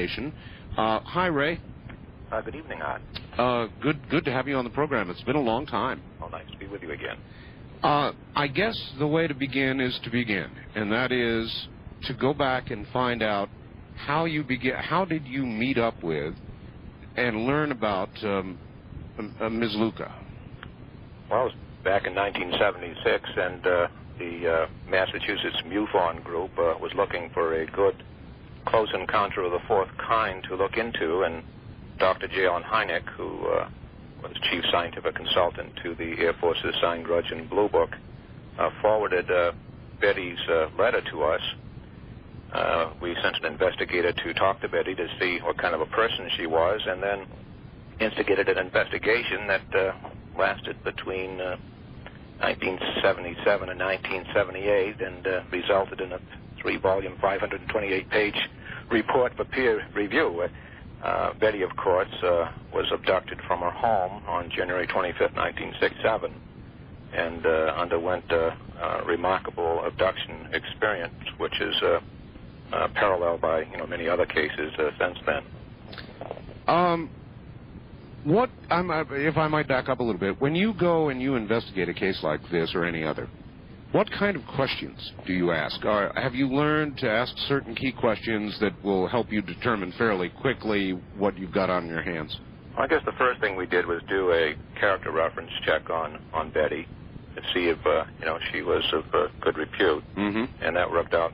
investigation. Hi, Ray. Good evening, Art. Good to have you on the program. It's been a long time. Oh, nice to be with you again. I guess the way to begin is to begin, and that is to go back and find out how did you meet up with and learn about Ms. Luca? Well, it was back in 1976, and the Massachusetts MUFON group was looking for a good close encounter of the fourth kind to look into, and Dr. J. Allen Hynek, who was chief scientific consultant to the Air Force's Signed Grudge and Blue Book, forwarded Betty's letter to us. We sent an investigator to talk to Betty to see what kind of a person she was, and then instigated an investigation that lasted between 1977 and 1978 and resulted in a 3-volume, 528-page report for peer review. Betty, of course, was abducted from her home on January 25th, 1967, and underwent a remarkable abduction experience, which is paralleled by many other cases since then. If I might back up a little bit, when you go and you investigate a case like this or any other, what kind of questions do you ask? Or have you learned to ask certain key questions that will help you determine fairly quickly what you've got on your hands? Well, I guess the first thing we did was do a character reference check on Betty to see if she was of good repute, and that worked out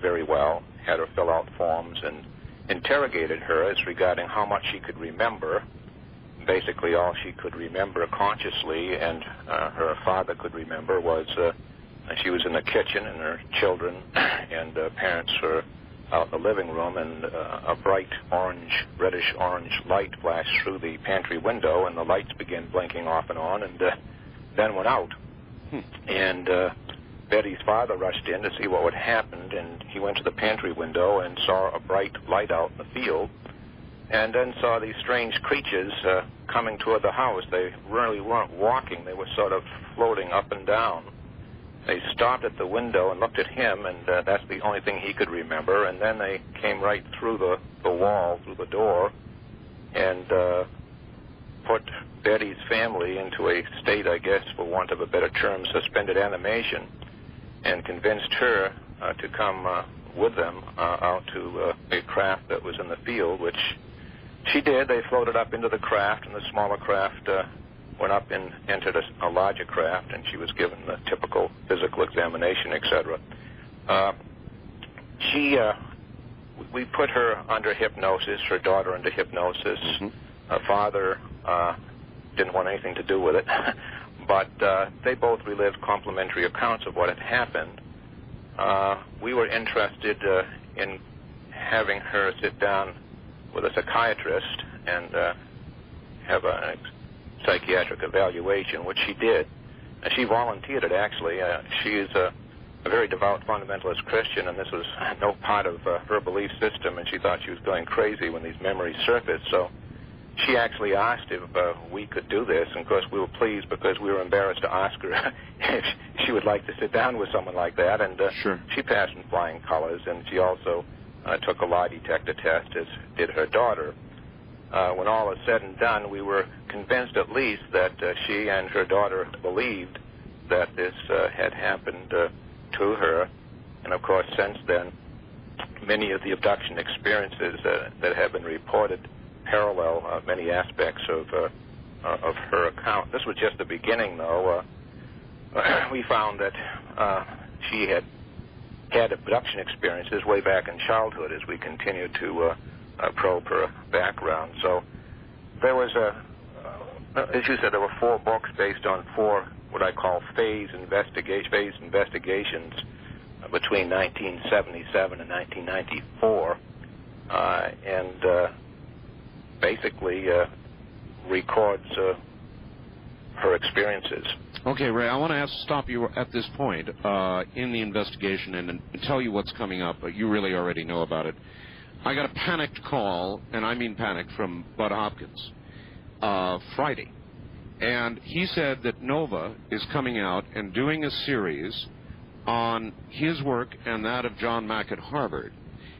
very well. Had her fill out forms and interrogated her as regarding how much she could remember. Basically, all she could remember consciously and her father could remember was she was in the kitchen and her children and parents were out in the living room, and a bright reddish-orange light flashed through the pantry window, and the lights began blinking off and on, and then went out. And Betty's father rushed in to see what had happened, and he went to the pantry window and saw a bright light out in the field, and then saw these strange creatures coming toward the house. They really weren't walking. They were sort of floating up and down. They stopped at the window and looked at him, and that's the only thing he could remember, and then they came right through the wall, through the door, and put Betty's family into a state, I guess, for want of a better term, suspended animation, and convinced her to come with them out to a craft that was in the field, which she did. They floated up into the craft, and the smaller craft went up and entered a larger craft, and she was given the typical physical examination, etc. We put her under hypnosis, her daughter under hypnosis. Her father didn't want anything to do with it, but they both relived complimentary accounts of what had happened. We were interested in having her sit down with a psychiatrist and have a psychiatric evaluation, which she did. She volunteered it, actually. She is a very devout fundamentalist Christian, and this was no part of her belief system, and she thought she was going crazy when these memories surfaced. So she actually asked if we could do this, and of course we were pleased because we were embarrassed to ask her if she would like to sit down with someone like that, and she passed in flying colors, and she also took a lie detector test, as did her daughter. When all is said and done, we were convinced at least that she and her daughter believed that this had happened to her. And of course, since then, many of the abduction experiences that have been reported parallel many aspects of her account. This was just the beginning, though. We found that she had abduction experiences way back in childhood as we continued to probe her background. So there was as you said, there were 4 books based on 4 what I call phase investigations between 1977 and 1994, and basically records her experiences. Okay, Ray, I want to stop you at this point in the investigation and tell you what's coming up, but you really already know about it. I got a panicked call, and I mean panicked, from Bud Hopkins Friday. And he said that Nova is coming out and doing a series on his work and that of John Mack at Harvard.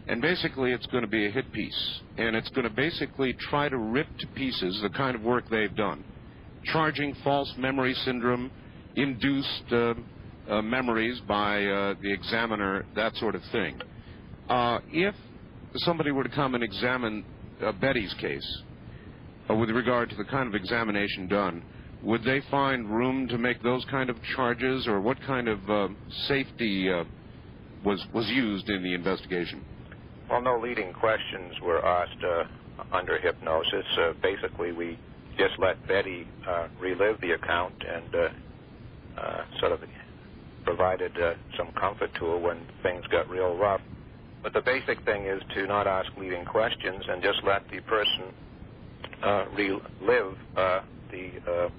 And basically it's going to be a hit piece. And it's going to basically try to rip to pieces the kind of work they've done. Charging false memory syndrome, induced memories by the examiner, that sort of thing. If somebody were to come and examine Betty's case, with regard to the kind of examination done, would they find room to make those kind of charges, or what kind of safety was used in the investigation? Well, no leading questions were asked under hypnosis. Basically, we just let Betty relive the account and sort of provided some comfort to her when things got real rough. But the basic thing is to not ask leading questions and just let the person relive the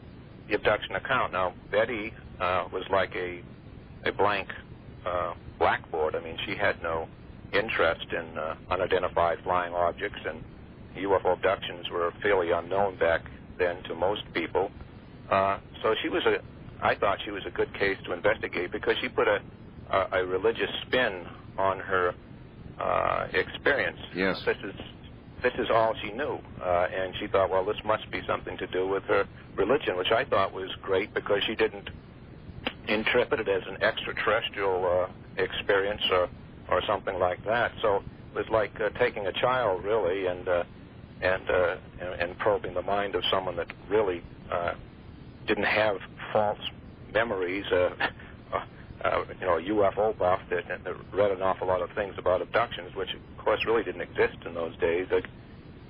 abduction account. Now, Betty was like a blank blackboard. I mean, she had no interest in unidentified flying objects, and UFO abductions were fairly unknown back then to most people. So I thought she was a good case to investigate because she put a religious spin on her experience. Yes. This is all she knew, and she thought, well, this must be something to do with her religion, which I thought was great because she didn't interpret it as an extraterrestrial experience or something like that. So it was like taking a child, really, and probing the mind of someone that really didn't have false memories. A UFO buff that read an awful lot of things about abductions, which, of course, really didn't exist in those days.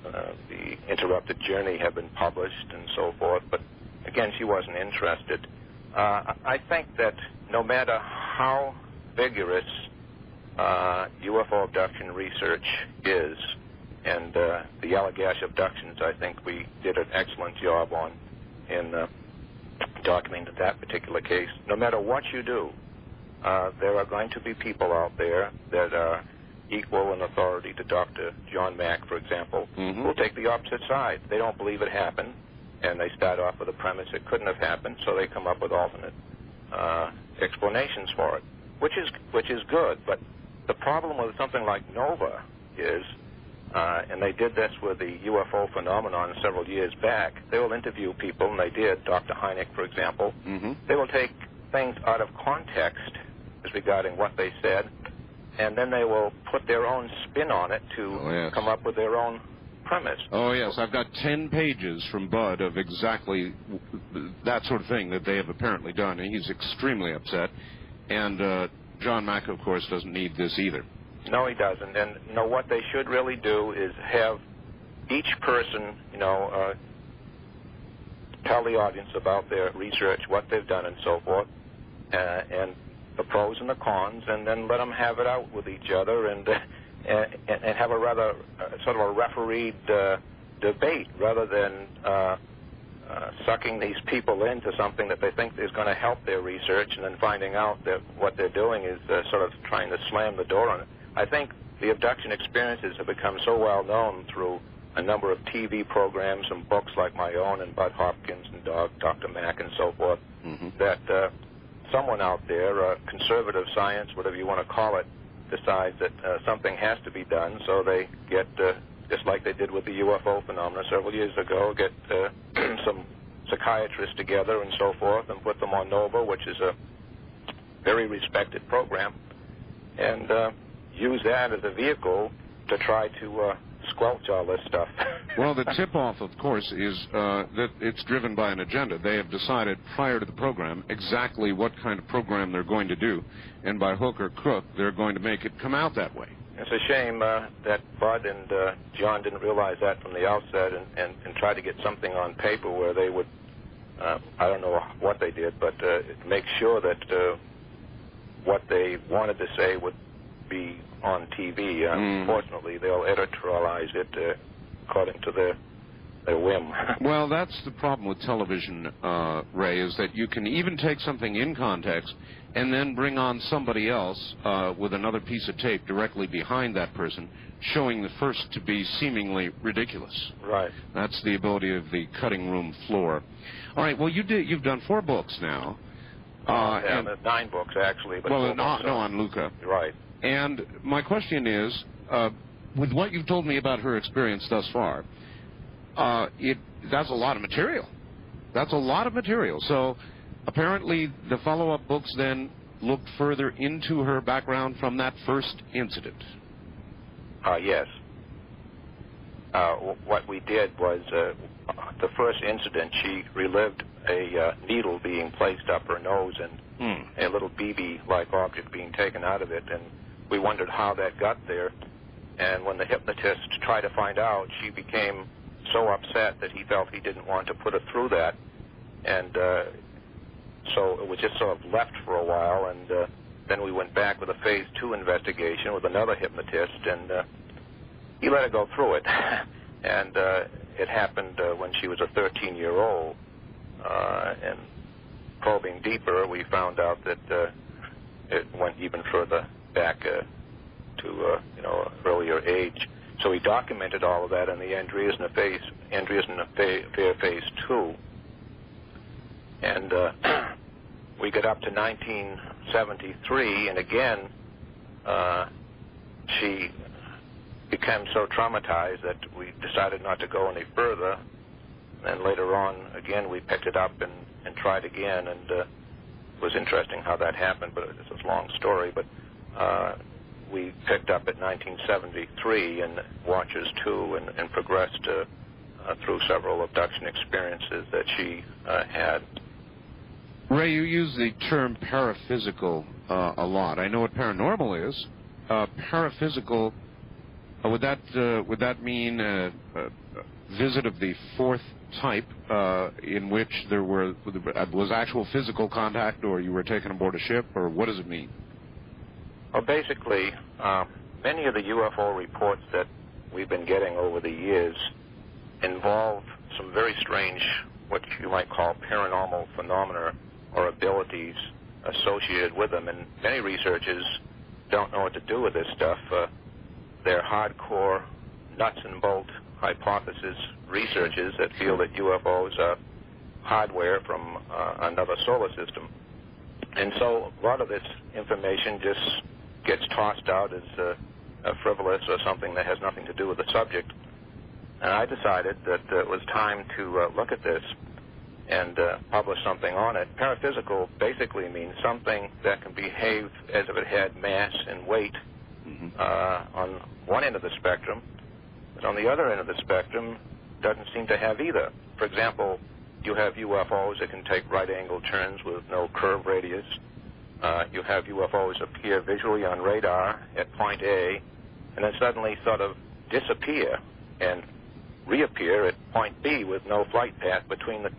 The Interrupted Journey had been published and so forth, but, again, she wasn't interested. I think that no matter how vigorous UFO abduction research is, and the Allagash abductions, I think we did an excellent job on in documenting that particular case. No matter what you do, there are going to be people out there that are equal in authority to Dr. John Mack, for example, who will take the opposite side. They don't believe it happened, and they start off with a premise it couldn't have happened, so they come up with alternate explanations for it, which is good. But the problem with something like NOVA is, and they did this with the UFO phenomenon several years back, they will interview people, and they did, Dr. Hynek, for example. They will take things out of context as regarding what they said, and then they will put their own spin on it to come up with their own premise. Oh, yes. I've got 10 pages from Bud of exactly that sort of thing that they have apparently done, and he's extremely upset. And John Mack, of course, doesn't need this either. No, he doesn't. And, what they should really do is have each person, tell the audience about their research, what they've done, and so forth, and the pros and the cons, and then let them have it out with each other and have a rather sort of a refereed debate rather than sucking these people into something that they think is going to help their research and then finding out that what they're doing is sort of trying to slam the door on it. I think the abduction experiences have become so well known through a number of TV programs and books like my own and Bud Hopkins and Dr. Mack and so forth, that someone out there, conservative science, whatever you want to call it, decides that something has to be done, so they get, just like they did with the UFO phenomena several years ago, get some psychiatrists together and so forth and put them on NOVA, which is a very respected program, and use that as a vehicle to try to squelch all this stuff. Well, the tip-off, of course, is that it's driven by an agenda. They have decided prior to the program exactly what kind of program they're going to do, and by hook or crook, they're going to make it come out that way. It's a shame that Bud and John didn't realize that from the outset and try to get something on paper where they would, I don't know what they did, but make sure that what they wanted to say would be on TV. Unfortunately, they'll editorialize it according to their whim. Well, that's the problem with television, Ray, is that you can even take something in context and then bring on somebody else with another piece of tape directly behind that person, showing the first to be seemingly ridiculous. Right. That's the ability of the cutting room floor. All right, well, you've done 4 books now. And 9 books, actually. But well, no, on Luca. Right. And my question is, with what you've told me about her experience thus far, that's a lot of material. That's a lot of material. So apparently the follow-up books then looked further into her background from that first incident. Yes. What we did was, the first incident, she relived a needle being placed up her nose and a little BB-like object being taken out of it, and we wondered how that got there. And when the hypnotist tried to find out, she became so upset that he felt he didn't want to put her through that, and so it was just sort of left for a while, and then we went back with a Phase 2 investigation with another hypnotist, and he let her go through it. And it happened when she was a 13-year-old, and probing deeper, we found out that it went even further back to earlier age. So we documented all of that in the Andreasen Affair Phase 2. And we got up to 1973, and again, she became so traumatized that we decided not to go any further. And later on, again, we picked it up and tried again, and it was interesting how that happened, but it's a long story. But we picked up at 1973 and Watchers 2 and progressed through several abduction experiences that she had. Ray, you use the term paraphysical a lot. I know what paranormal is. Paraphysical, would that mean a visit of the fourth type in which there was actual physical contact, or you were taken aboard a ship, or what does it mean? Well, basically, many of the UFO reports that we've been getting over the years involve some very strange, what you might call paranormal phenomena or abilities associated with them, and many researchers don't know what to do with this stuff. They're hardcore, nuts and bolt hypothesis researchers that feel that UFOs are hardware from another solar system. And so a lot of this information just gets tossed out as frivolous or something that has nothing to do with the subject. And I decided that it was time to look at this and publish something on it. Paraphysical basically means something that can behave as if it had mass and weight on one end of the spectrum, but on the other end of the spectrum doesn't seem to have either. For example, you have UFOs that can take right-angle turns with no curve radius. You have UFOs appear visually on radar at point A and then suddenly sort of disappear and reappear at point B with no flight path between the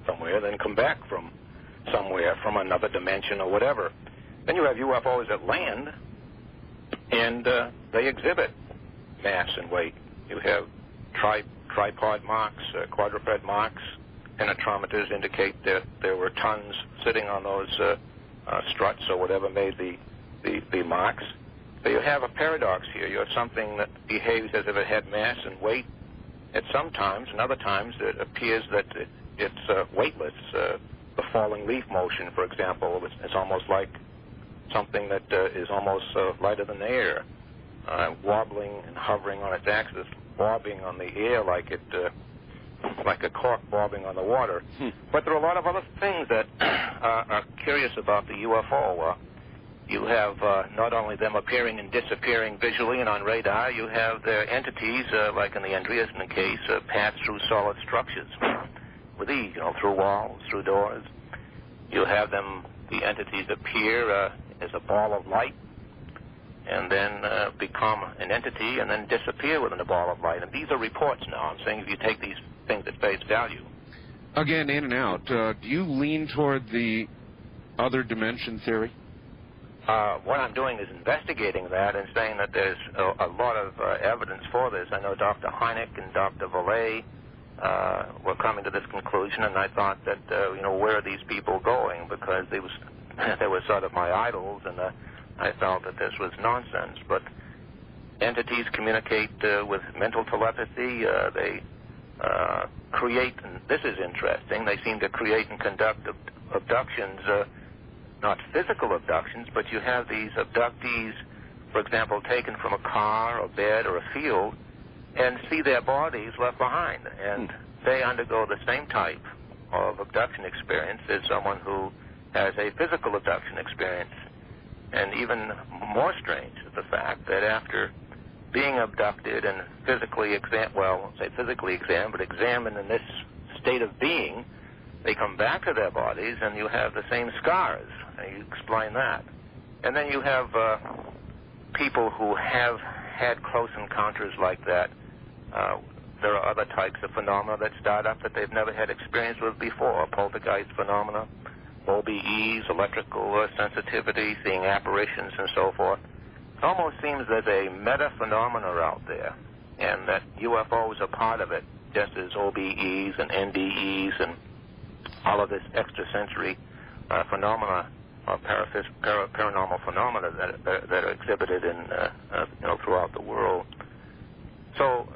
somewhere, then come back from somewhere, from another dimension or whatever. Then you have UFOs that land and they exhibit mass and weight. You have tripod marks, quadruped marks. Penetrometers indicate that there were tons sitting on those struts or whatever made the marks. So you have a paradox here. You have something that behaves as if it had mass and weight at some times, and other times it appears that it's weightless. The falling leaf motion, for example, it's almost like something that is almost lighter than air, wobbling and hovering on its axis, bobbing on the air like a cork bobbing on the water. But there are a lot of other things that are curious about the UFO. You have not only them appearing and disappearing visually and on radar, you have their entities, like in the Andreasen case, pass through solid structures with ease, through walls, through doors. You have them, the entities appear as a ball of light and then become an entity and then disappear within a ball of light. And these are reports now. I'm saying if you take these things at face value. Again, in and out. Do you lean toward the other dimension theory? What I'm doing is investigating that and saying that there's a lot of evidence for this. I know Dr. Hynek and Dr. Valet were coming to this conclusion, and I thought that, where are these people going? Because they were sort of my idols, and I felt that this was nonsense. But entities communicate with mental telepathy. They create, and this is interesting, they seem to create and conduct abductions, not physical abductions, but you have these abductees for example, taken from a car, a bed, or a field, and see their bodies left behind. And they undergo the same type of abduction experience as someone who has a physical abduction experience. And even more strange is the fact that after being abducted and physically examined, well, I won't say physically examined, but examined in this state of being, they come back to their bodies and you have the same scars. And you explain that. And then you have people who have had close encounters like that. There are other types of phenomena that start up that they've never had experience with before. Poltergeist phenomena, OBEs, electrical sensitivity, seeing apparitions and so forth. It almost seems there's a meta-phenomena out there, and that UFOs are part of it, just as OBEs and NDEs and all of this extrasensory phenomena, paranormal phenomena that are exhibited in, throughout the world. So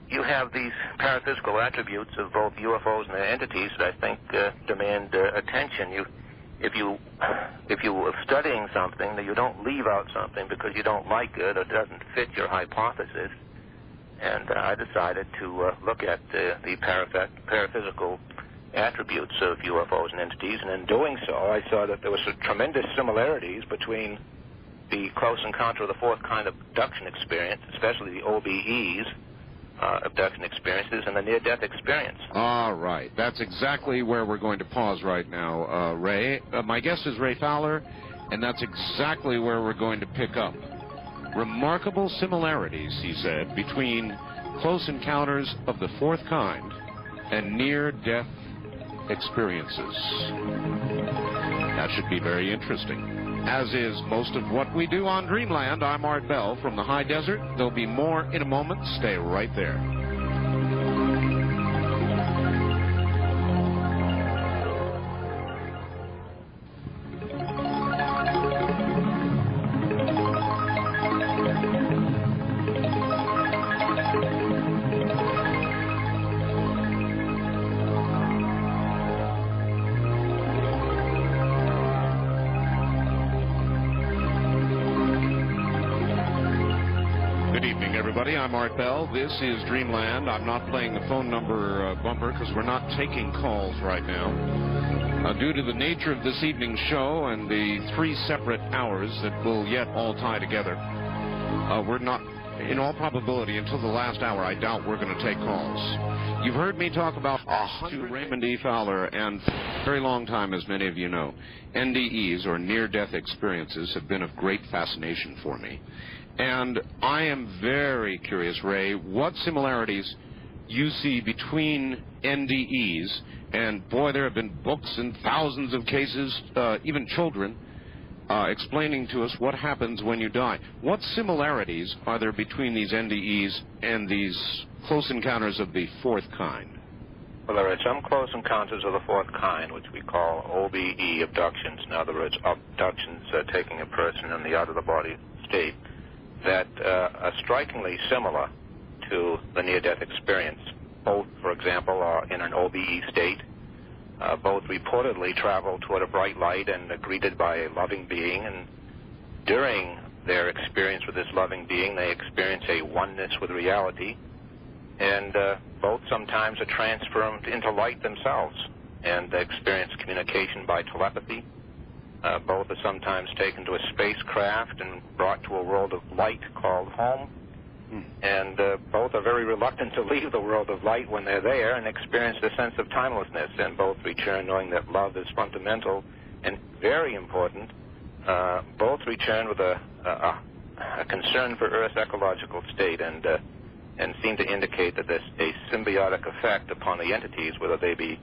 you have these paraphysical attributes of both UFOs and their entities that I think demand attention. If you are studying something, that you don't leave out something because you don't like it or it doesn't fit your hypothesis. And I decided to look at the paraphysical attributes of UFOs and entities, and in doing so, I saw that there were some tremendous similarities between the close encounter of the fourth kind of abduction experience, especially the OBEs, abduction experiences, and the near-death experience. All right. That's exactly where we're going to pause right now, Ray. My guest is Ray Fowler, and that's exactly where we're going to pick up. Remarkable similarities, he said, between close encounters of the fourth kind and near-death experiences. That should be very interesting. As is most of what we do on Dreamland, I'm Art Bell from the high desert. There'll be more in a moment. Stay right there. I'm Art Bell. This is Dreamland. I'm not playing the phone number bumper because we're not taking calls right now. Due to the nature of this evening's show and the 3 separate hours that will yet all tie together, we're not, in all probability, until the last hour, I doubt we're going to take calls. You've heard me talk about to Raymond E. Fowler, and for a very long time, as many of you know, NDEs, or near-death experiences, have been of great fascination for me. And I am very curious, Ray, what similarities you see between NDEs, and boy, there have been books and thousands of cases, even children, explaining to us what happens when you die. What similarities are there between these NDEs and these close encounters of the fourth kind? Well, there are some close encounters of the fourth kind, which we call OBE abductions. In other words, abductions taking a person in the out-of-the-body state, that are strikingly similar to the near-death experience. Both, for example, are in an OBE state. Both reportedly travel toward a bright light and are greeted by a loving being, and during their experience with this loving being, they experience a oneness with reality, and both sometimes are transformed into light themselves and experience communication by telepathy. Both are sometimes taken to a spacecraft and brought to a world of light called home. And both are very reluctant to leave the world of light when they're there and experience the sense of timelessness, and both return knowing that love is fundamental and very important. Both return with a concern for Earth's ecological state, and seem to indicate that there's a symbiotic effect upon the entities, whether they be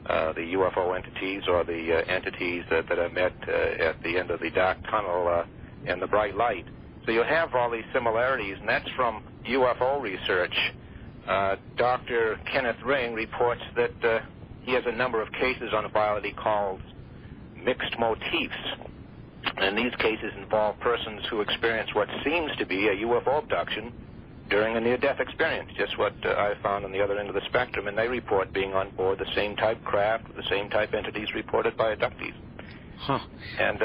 the UFO entities or the entities that are met at the end of the dark tunnel and the bright light. So you have all these similarities, and that's from UFO research. Dr. Kenneth Ring reports that he has a number of cases on file that he calls mixed motifs. And these cases involve persons who experience what seems to be a UFO abduction during a near-death experience, just what I found on the other end of the spectrum, and they report being on board the same type craft with the same type entities reported by abductees. Huh. And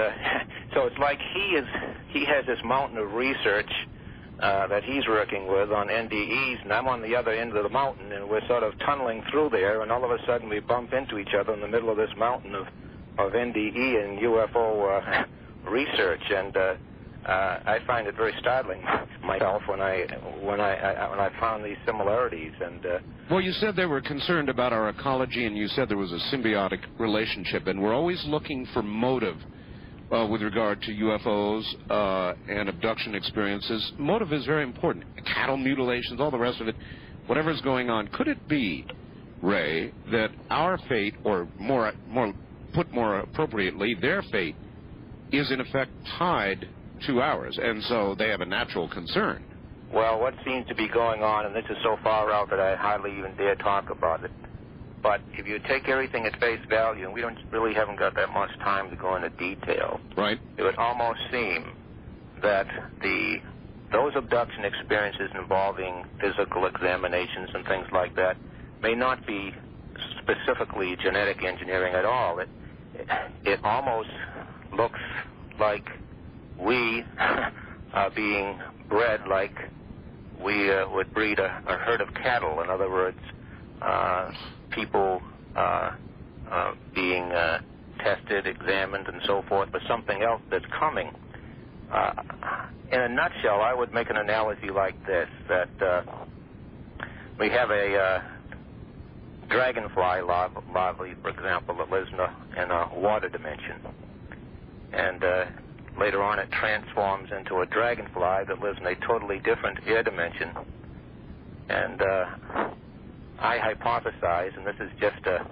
So it's like he has this mountain of research that he's working with on NDEs, and I'm on the other end of the mountain, and we're sort of tunneling through there, and all of a sudden we bump into each other in the middle of this mountain of NDE and UFO research, and I find it very startling myself when I found these similarities. And well, you said they were concerned about our ecology, and you said there was a symbiotic relationship, and we're always looking for motive with regard to UFOs and abduction experiences. Motive is very important. Cattle mutilations, all the rest of it, whatever's going on. Could it be, Ray, that our fate, or put more appropriately, their fate, is in effect tied to ours, and so they have a natural concern? Well, what seems to be going on, and this is so far out that I hardly even dare talk about it, but if you take everything at face value, and we haven't got that much time to go into detail, right? It would almost seem that those abduction experiences involving physical examinations and things like that may not be specifically genetic engineering at all. It almost looks like we are being bred like we would breed a herd of cattle. In other words, people being tested, examined, and so forth for something else that's coming. In a nutshell, I would make an analogy like this, that we have a dragonfly larvae, for example, that lives in a water dimension. And later on it transforms into a dragonfly that lives in a totally different air dimension. And I hypothesize, and this is just a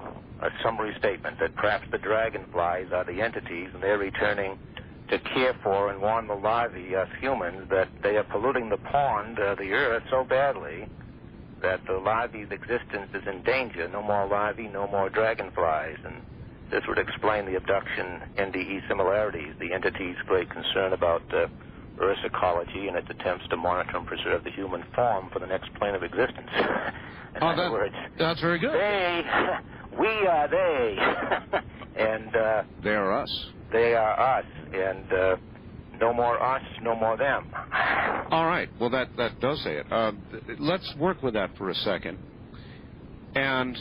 summary statement, that perhaps the dragonflies are the entities, and they're returning to care for and warn the larvae, us humans, that they are polluting the pond, the earth, so badly that the larvae's existence is in danger. No more larvae, no more dragonflies. And this would explain the abduction NDE similarities, the entity's great concern about Earth's ecology and its attempts to monitor and preserve the human form for the next plane of existence. In other words, that's very good. We are they. And they are us. They are us. And no more us, no more them. All right. Well, that does say it. Let's work with that for a second. And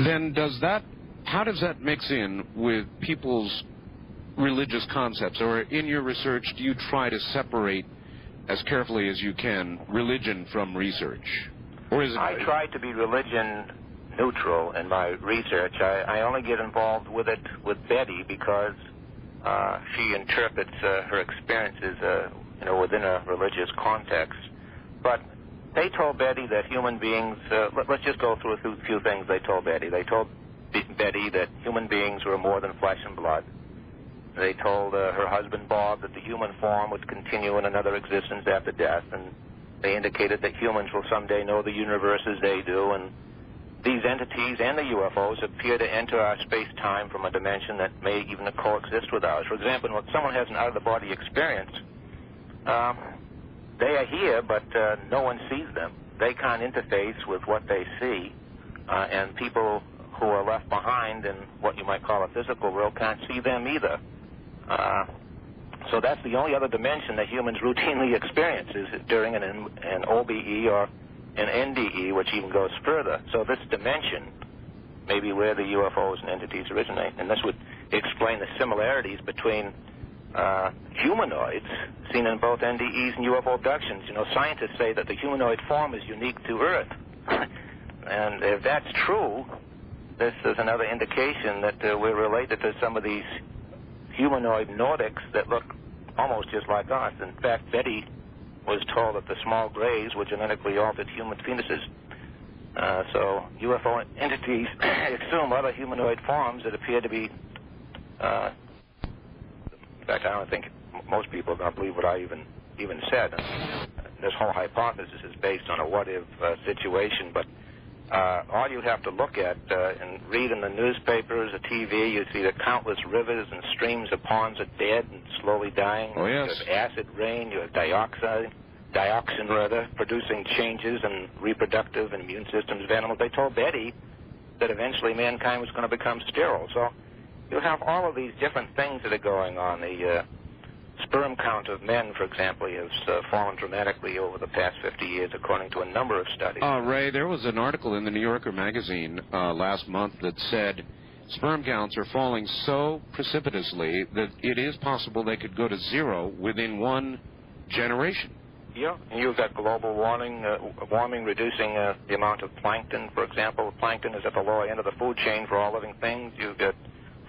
then how does that mix in with people's religious concepts? Or in your research, do you try to separate as carefully as you can religion from research? Or is it... I try to be religion neutral in my research. I only get involved with it with Betty because she interprets her experiences within a religious context. But they told Betty that human beings, let's just go through a few things they told Betty. They told Betty that human beings were more than flesh and blood. They told her husband, Bob, that the human form would continue in another existence after death, and they indicated that humans will someday know the universe as they do, and these entities and the UFOs appear to enter our space-time from a dimension that may even coexist with ours. For example, when someone has an out-of-the-body experience, they are here, but no one sees them. They can't interface with what they see, and people who are left behind in what you might call a physical world can't see them either. So that's the only other dimension that humans routinely experience is during an OBE or an NDE, which even goes further. So this dimension may be where the UFOs and entities originate, and this would explain the similarities between humanoids seen in both NDEs and UFO abductions. You know, scientists say that the humanoid form is unique to Earth. And if that's true, this is another indication that we're related to some of these humanoid Nordics that look almost just like us. In fact, Betty was told that the small grays were genetically altered human penises. So UFO entities assume other humanoid forms that appear to be... in fact, I don't think most people are going to believe what I even said. This whole hypothesis is based on a what-if situation, but all you have to look at and read in the newspapers, the TV, you see the countless rivers and streams of ponds are dead and slowly dying. Oh, yes. You have acid rain, you have dioxin, producing changes in reproductive and immune systems of animals. They told Betty that eventually mankind was going to become sterile. So you have all of these different things that are going on. The sperm count of men, for example, has fallen dramatically over the past 50 years, according to a number of studies. Ray, there was an article in the New Yorker magazine last month that said sperm counts are falling so precipitously that it is possible they could go to zero within one generation. Yeah, and you've got global warming reducing the amount of plankton, for example. Plankton is at the lower end of the food chain for all living things. You've got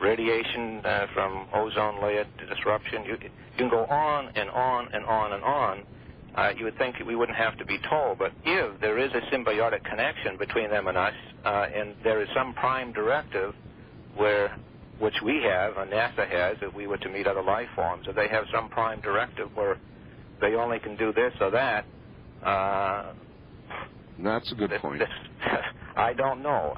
radiation from ozone layer disruption. You can go on and on and on and on. You would think we wouldn't have to be told, but if there is a symbiotic connection between them and us, and there is some prime directive which we have, and NASA has, if we were to meet other life forms, if they have some prime directive where they only can do this or that. That's a good point. I don't know.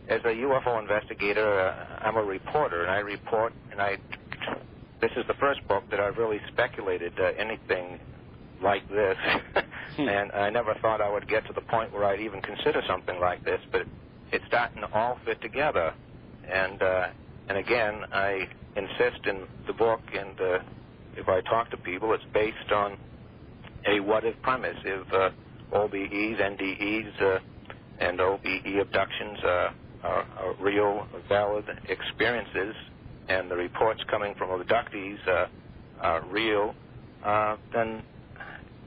As a UFO investigator, I'm a reporter, and I report, and this is the first book that I've really speculated anything like this, and I never thought I would get to the point where I'd even consider something like this, but it's starting to all fit together, and again, I insist in the book, and if I talk to people, it's based on a what-if premise. If OBEs, NDEs, and OBE abductions are real, valid experiences, and the reports coming from abductees are real, then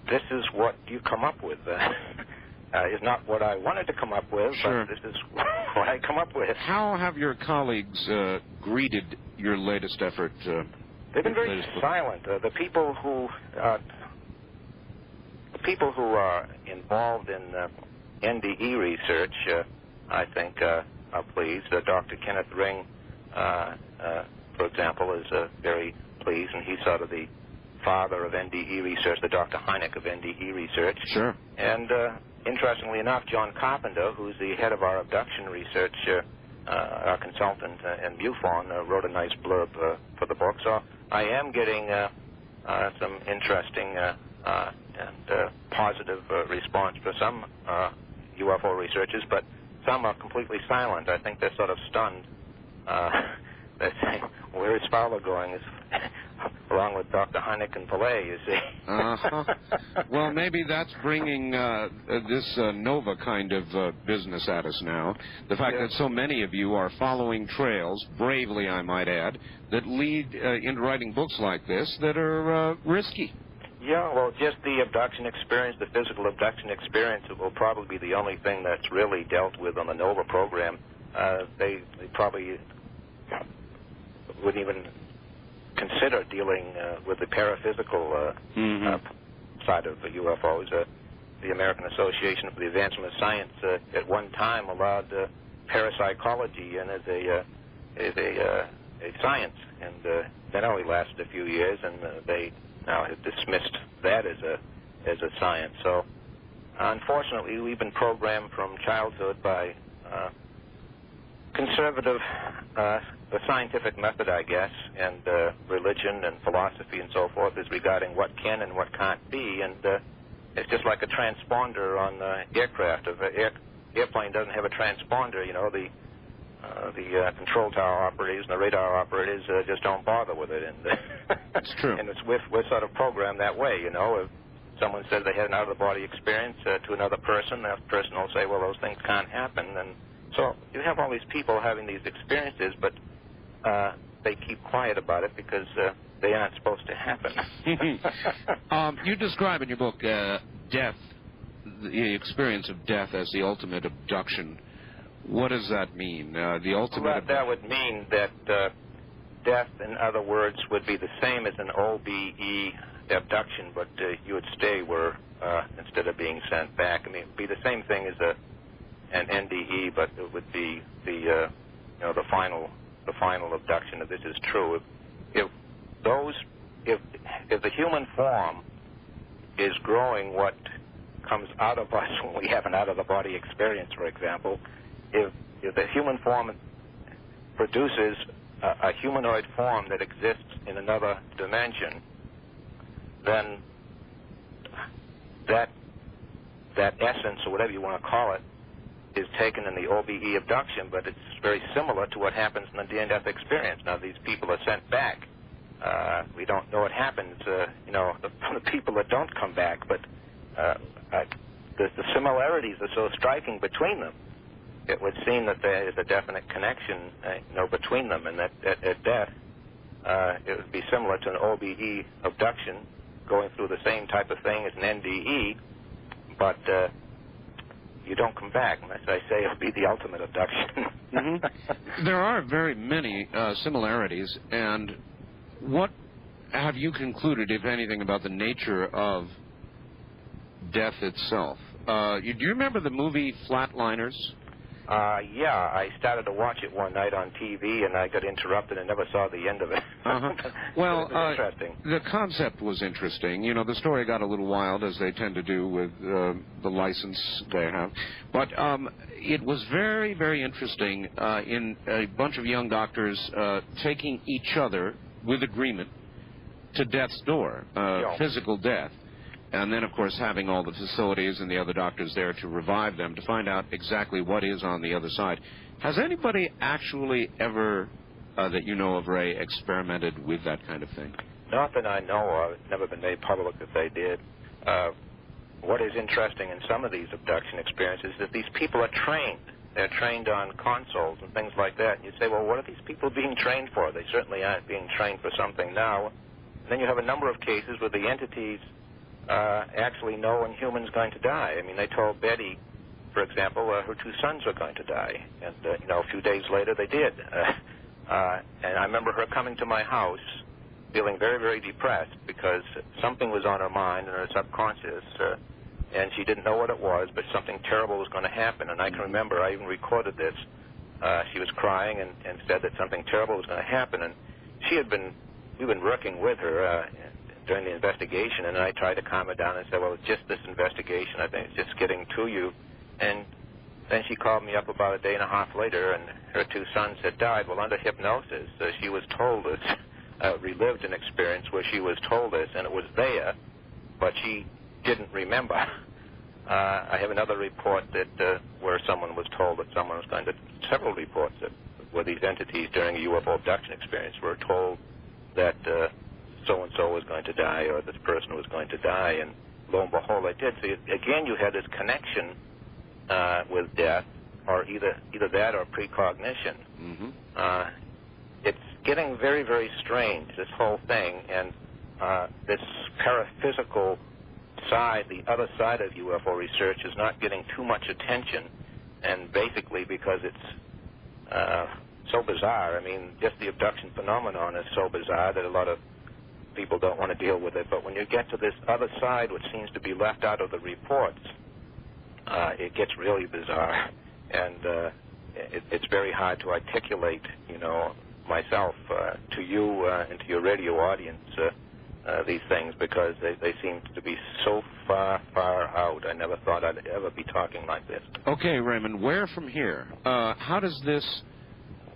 this is what you come up with. It's not what I wanted to come up with, sure, but this is what I come up with. How have your colleagues greeted your latest effort? They've been very silent. The people who are involved in NDE research, I think, are pleased. Dr. Kenneth Ring, for example, is very pleased, and he's sort of the father of NDE research, the Dr. Hynek of NDE research. Sure. And interestingly enough, John Carpenter, who's the head of our abduction research, our consultant in MUFON, wrote a nice blurb for the book. So I am getting some interesting and positive response for some UFO researchers, but some are completely silent. I think they're sort of stunned. They're saying, where is Fowler going? Along with Dr. Hynek and Pillay, you see. Well, maybe that's bringing this Nova kind of business at us now. The fact that so many of you are following trails, bravely I might add, that lead into writing books like this that are risky. Yeah, well, just the abduction experience, the physical abduction experience, it will probably be the only thing that's really dealt with on the NOVA program. They probably wouldn't even consider dealing with the paraphysical side of the UFOs. The American Association for the Advancement of Science at one time allowed parapsychology in as a science, and that only lasted a few years, and they now have dismissed that as a science. So, unfortunately, we've been programmed from childhood by conservative, the scientific method, I guess, and religion and philosophy and so forth is regarding what can and what can't be, and it's just like a transponder on aircraft. If an airplane doesn't have a transponder, you know, the control tower operators and the radar operators just don't bother with it. And it's true. And we're sort of programmed that way, you know. If someone says they had an out-of-the-body experience to another person, that person will say, well, those things can't happen. And so you have all these people having these experiences, but they keep quiet about it because they aren't supposed to happen. You describe in your book death, the experience of death as the ultimate abduction. What does that mean? The ultimate. Well, that would mean that death, in other words, would be the same as an OBE abduction, but you would stay where instead of being sent back. I mean, it would be the same thing as an NDE, but it would be the final abduction. If this is true, if the human form is growing what comes out of us when we have an out-of-the-body experience, for example. If the human form produces a humanoid form that exists in another dimension, then that essence, or whatever you want to call it, is taken in the OBE abduction, but it's very similar to what happens in the near-death experience. Now, these people are sent back. We don't know what happens, the people that don't come back, but the similarities are so striking between them. It would seem that there is a definite connection, between them, and that at death, it would be similar to an OBE abduction, going through the same type of thing as an NDE, but you don't come back. And as I say, it'll be the ultimate abduction. Mm-hmm. There are very many similarities, and what have you concluded, if anything, about the nature of death itself? Do you remember the movie Flatliners? Yeah, I started to watch it one night on TV, and I got interrupted and never saw the end of it. Well, interesting. The concept was interesting. The story got a little wild, as they tend to do with the license they have. But it was very, very interesting in a bunch of young doctors taking each other, with agreement, to death's door, physical death. And then, of course, having all the facilities and the other doctors there to revive them to find out exactly what is on the other side. Has anybody actually ever, that you know of, Ray, experimented with that kind of thing? Not that I know of. It's never been made public if they did. What is interesting in some of these abduction experiences is that these people are trained. They're trained on consoles and things like that. And you say, well, what are these people being trained for? They certainly aren't being trained for something now. And then you have a number of cases where the entities actually know when humans going to die. I mean, they told Betty, for example, her two sons are going to die. And, a few days later they did. And I remember her coming to my house feeling very, very depressed because something was on her mind and her subconscious, and she didn't know what it was, but something terrible was going to happen. And I can remember, I even recorded this. She was crying and said that something terrible was going to happen. And we've been working with her during the investigation, and I tried to calm her down and said, well, it's just this investigation. I think it's just getting to you. And then she called me up about a day and a half later, and her two sons had died. Well, under hypnosis, she was told this, relived an experience where she was told this, and it was there, but she didn't remember. I have another report that where someone was told that someone was going to, several reports that where these entities during a UFO abduction experience were told that so-and-so was going to die, or this person was going to die, and lo and behold, they did. So again, you had this connection with death, or either that or precognition. Mm-hmm. It's getting very, very strange, this whole thing, and this paraphysical side, the other side of UFO research, is not getting too much attention, and basically because it's so bizarre. I mean, just the abduction phenomenon is so bizarre that a lot of people don't want to deal with it. But when you get to this other side, which seems to be left out of the reports, it gets really bizarre. And it's very hard to articulate, myself to you and to your radio audience these things, because they seem to be so far, far out. I never thought I'd ever be talking like this. Okay, Raymond, where from here? How does this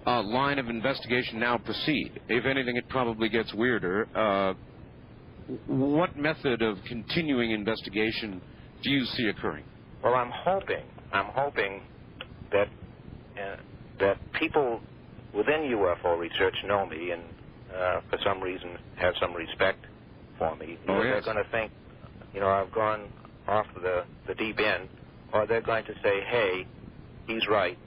line of investigation now proceed? If anything, it probably gets weirder. What method of continuing investigation do you see occurring? Well, I'm hoping that people within UFO research know me and for some reason have some respect for me. Oh, yes. They're going to think, I've gone off the deep end, or they're going to say, hey, he's right.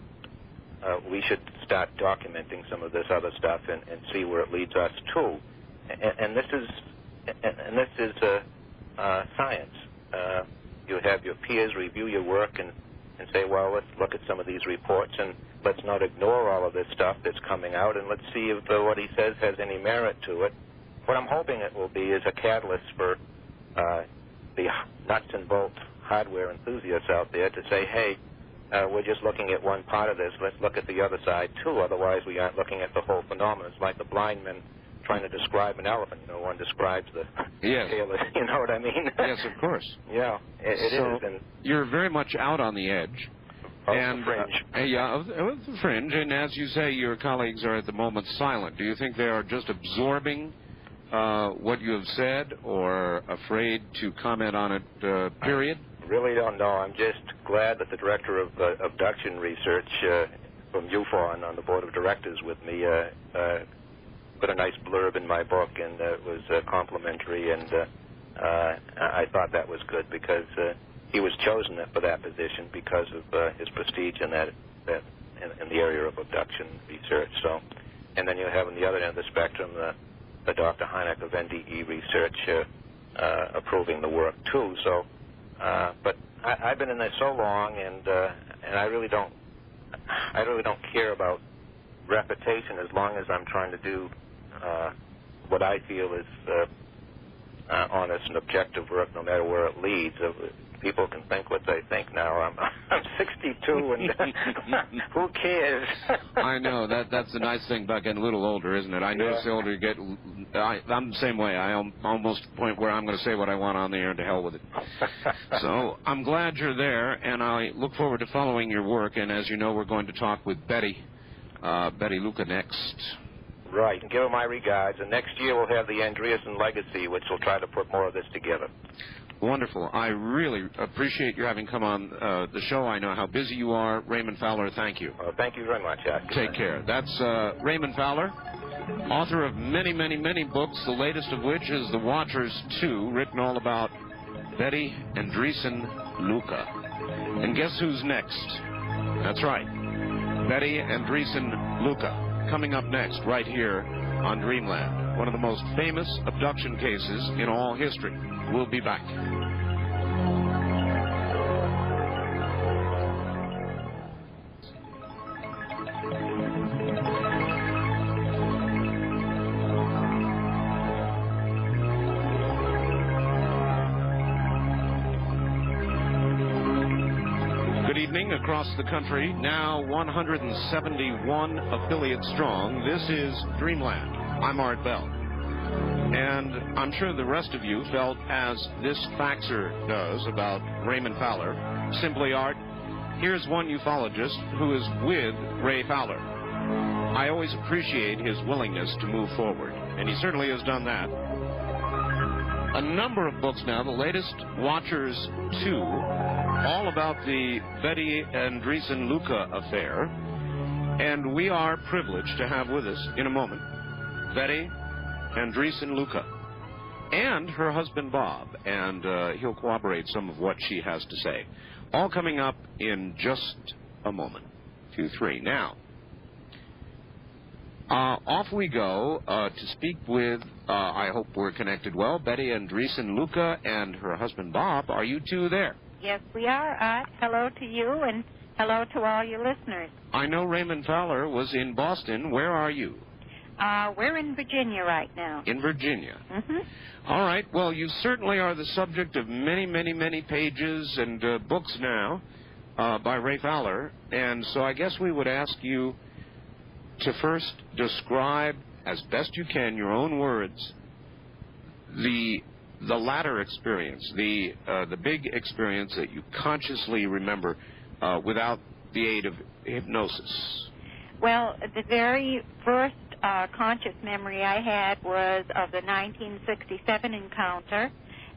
We should start documenting some of this other stuff and see where it leads us to. And this is science. You have your peers review your work and say, well, let's look at some of these reports and let's not ignore all of this stuff that's coming out, and let's see if what he says has any merit to it. What I'm hoping it will be is a catalyst for the nuts and bolts hardware enthusiasts out there to say, hey, we're just looking at one part of this. Let's look at the other side, too. Otherwise, we aren't looking at the whole phenomenon. It's like the blind men trying to describe an elephant. One describes the tail. You know what I mean? Yes, of course. Yeah, it is. And you're very much out on the edge. Of the fringe. Of the fringe. And as you say, your colleagues are at the moment silent. Do you think they are just absorbing what you have said, or afraid to comment on it, period? really don't know. I'm just glad that the director of abduction research from UFO on the board of directors with me put a nice blurb in my book, and it was complimentary, and I thought that was good because he was chosen for that position because of his prestige in that in the area of abduction research. So, and then you have on the other end of the spectrum the Dr. Hynek of NDE research approving the work too. So, but I've been in there so long, and I really don't care about reputation as long as I'm trying to do what I feel is honest and objective work, no matter where it leads. People can think what they think now. I'm 62, and who cares? I know that's the nice thing about getting a little older, isn't it? I notice the older you get, I'm the same way. I'm almost to the point where I'm going to say what I want on the air and to hell with it. So I'm glad you're there, and I look forward to following your work. And as you know, we're going to talk with Betty Luca next. Right, and give her my regards. And next year we'll have the Andreessen Legacy, which will try to put more of this together. Wonderful. I really appreciate your having come on the show. I know how busy you are. Raymond Fowler, thank you. Thank you very much, Jack. Take care. That's Raymond Fowler, author of many, many, many books, the latest of which is The Watchers 2, written all about Betty Andreessen Luca. And guess who's next? That's right, Betty Andreessen Luca, coming up next right here on Dreamland, one of the most famous abduction cases in all history. We'll be back. Good evening across the country, now 171 affiliates strong. This is Dreamland. I'm Art Bell. And I'm sure the rest of you felt as this faxer does about Raymond Fowler. Simply, Art, here's one ufologist who is with Ray Fowler. I always appreciate his willingness to move forward, and he certainly has done that. A number of books now, the latest, Watchers 2, all about the Betty Andreessen Luca affair. And we are privileged to have with us in a moment Betty Andreessen Luca and her husband Bob, and he'll corroborate some of what she has to say. All coming up in just a moment. 2, 3. Now, off we go to speak with, I hope we're connected well, Betty Andreessen Luca and her husband Bob. Are you two there? Yes, we are, Art. Hello to you, and hello to all your listeners. I know Raymond Fowler was in Boston. Where are you? We're in Virginia right now. In Virginia. Mm-hmm. All right. Well, you certainly are the subject of many, many, many pages and books now by Ray Fowler. And so I guess we would ask you to first describe, as best you can, your own words, the latter experience, the big experience that you consciously remember without the aid of hypnosis. Well, the very first conscious memory I had was of the 1967 encounter,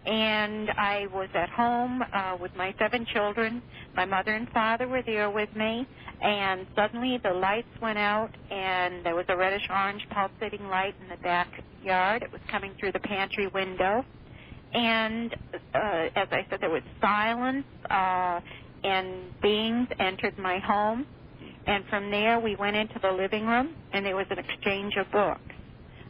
and I was at home with my 7 children. My mother and father were there with me, and suddenly the lights went out, and there was a reddish-orange pulsating light in the backyard. It was coming through the pantry window, and as I said, there was silence, and beings entered my home. And from there, we went into the living room, and there was an exchange of books.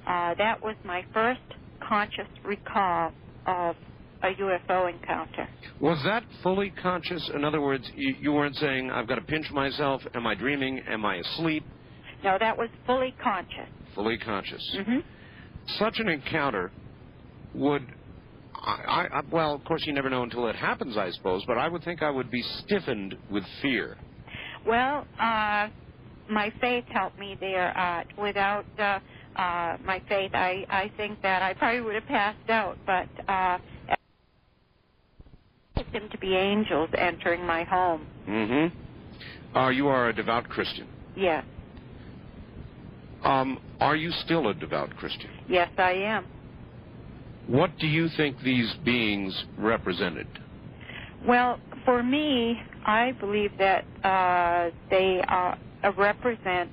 That was my first conscious recall of a UFO encounter. Was that fully conscious? In other words, you weren't saying, I've got to pinch myself, am I dreaming, am I asleep? No, that was fully conscious. Fully conscious. Mm-hmm. Such an encounter would, well, of course you never know until it happens, I suppose, but I would think I would be stiffened with fear. Well, my faith helped me there. Without my faith, I think that I probably would have passed out. But I expect them to be angels entering my home. Mm-hmm. You are a devout Christian? Yes. Are you still a devout Christian? Yes, I am. What do you think these beings represented? Well, for me, I believe that they represent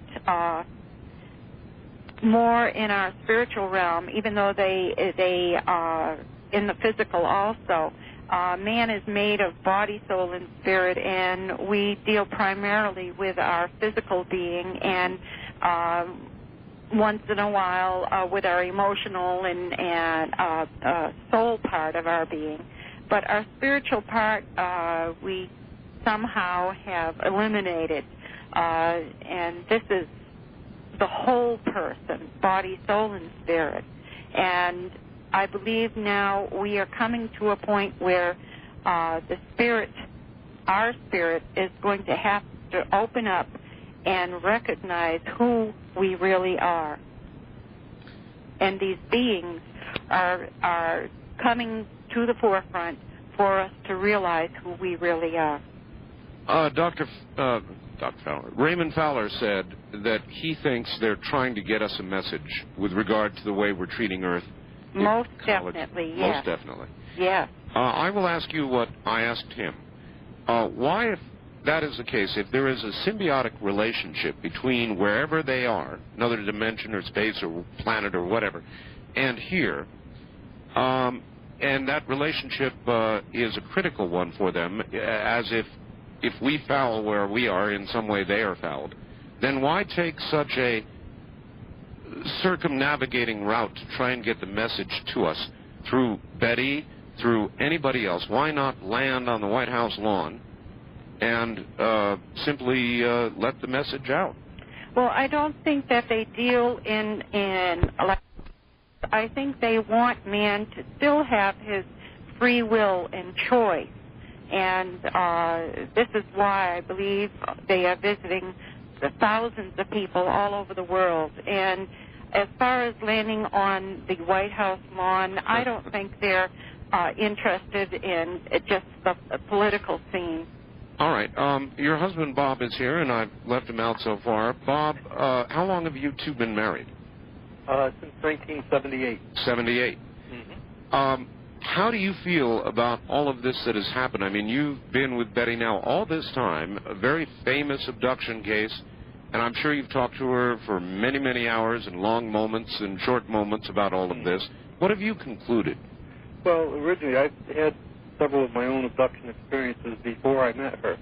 more in our spiritual realm, even though they are in the physical also. Man is made of body, soul, and spirit, and we deal primarily with our physical being and once in a while with our emotional and soul part of our being. But our spiritual part, we somehow have eliminated, and this is the whole person, body, soul, and spirit. And I believe now we are coming to a point where the spirit, our spirit, is going to have to open up and recognize who we really are. And these beings are coming to the forefront for us to realize who we really are. Dr. Fowler, Raymond Fowler said that he thinks they're trying to get us a message with regard to the way we're treating Earth. Most definitely, yes. Most definitely. Yes. I will ask you what I asked him. Why, if that is the case, if there is a symbiotic relationship between wherever they are, another dimension or space or planet or whatever, and here, and that relationship is a critical one for them, as if we foul where we are, in some way they are fouled, then why take such a circumnavigating route to try and get the message to us through Betty, through anybody else? Why not land on the White House lawn and simply let the message out? Well, I don't think that they deal in I think they want man to still have his free will and choice. And this is why I believe they are visiting the thousands of people all over the world. And as far as landing on the White House lawn, I don't think they're interested in just the political scene. All right. Your husband, Bob, is here, and I've left him out so far. Bob, how long have you two been married? Since 1978. 78. Mm-hmm. How do you feel about all of this that has happened? I mean, you've been with Betty now all this time, a very famous abduction case, and I'm sure you've talked to her for many, many hours and long moments and short moments about all of this. What have you concluded? Well, originally I had several of my own abduction experiences before I met her,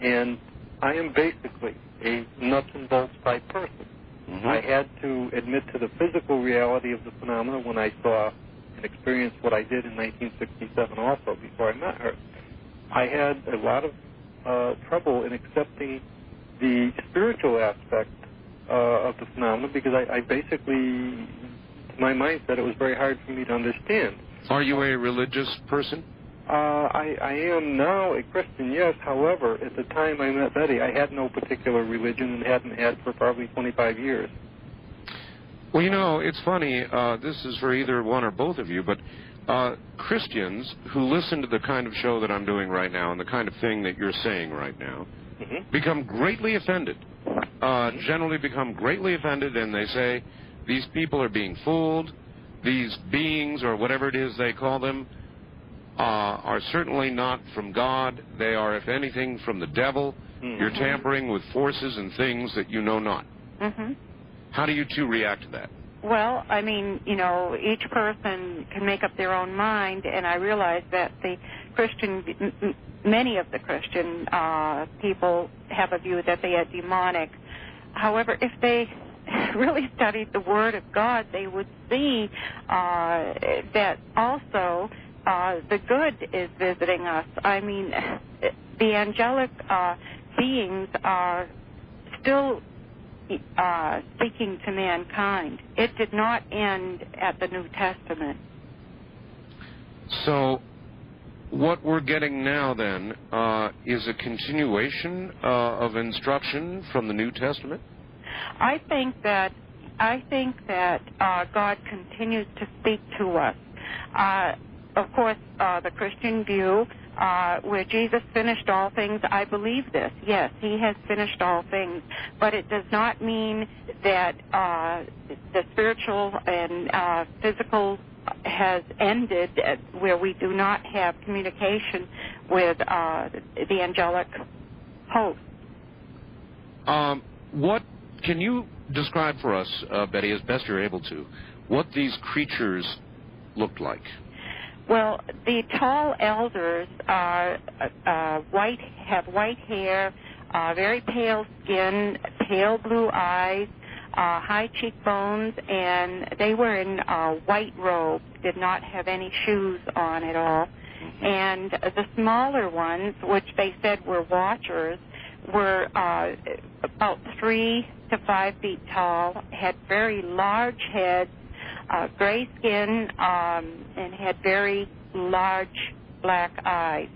and I am basically a nuts and bolts type person. Mm-hmm. I had to admit to the physical reality of the phenomena when I saw and experienced what I did in 1967 also before I met her. I had a lot of trouble in accepting the spiritual aspect of the phenomena because I basically, to my mind, said it was very hard for me to understand. Are you a religious person? I am now a Christian, yes. However, at the time I met Betty, I had no particular religion and hadn't had for probably 25 years. Well, you know, it's funny, this is for either one or both of you, but Christians who listen to the kind of show that I'm doing right now and the kind of thing that you're saying right now become greatly offended, generally become greatly offended, and they say these people are being fooled, these beings or whatever it is they call them are certainly not from God. They are, if anything, from the devil. You're tampering with forces and things that you know not. How do you two react to that? Well, I mean, you know, each person can make up their own mind, and I realize that the many of the Christian people have a view that they are demonic. However, if they really studied the Word of God, they would see that also the good is visiting us. I mean, the angelic beings are still speaking to mankind. It did not end at the New Testament. So what we're getting now, then, is a continuation of instruction from the New Testament? I think that God continues to speak to us. Of course, the Christian view, where Jesus finished all things, I believe this. Yes, he has finished all things. But it does not mean that the spiritual and physical has ended, where we do not have communication with the angelic host. What can you describe for us, Betty, as best you're able to, what these creatures looked like? Well, the tall elders are have white hair, very pale skin, pale blue eyes, high cheekbones, and they were in white robes, did not have any shoes on at all. And the smaller ones, which they said were watchers, were about 3 to 5 feet tall, had very large heads, gray skin, and had very large black eyes.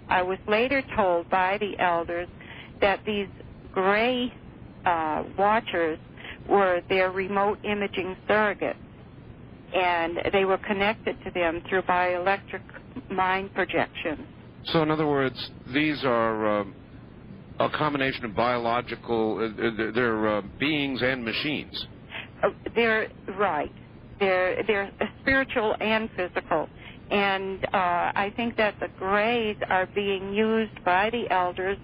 I was later told by the elders that these gray watchers were their remote imaging surrogates, and they were connected to them through bioelectric mind projection. So, in other words, these are a combination of biological, they're beings and machines. They're right. They're spiritual and physical. And I think that the grays are being used by the elders,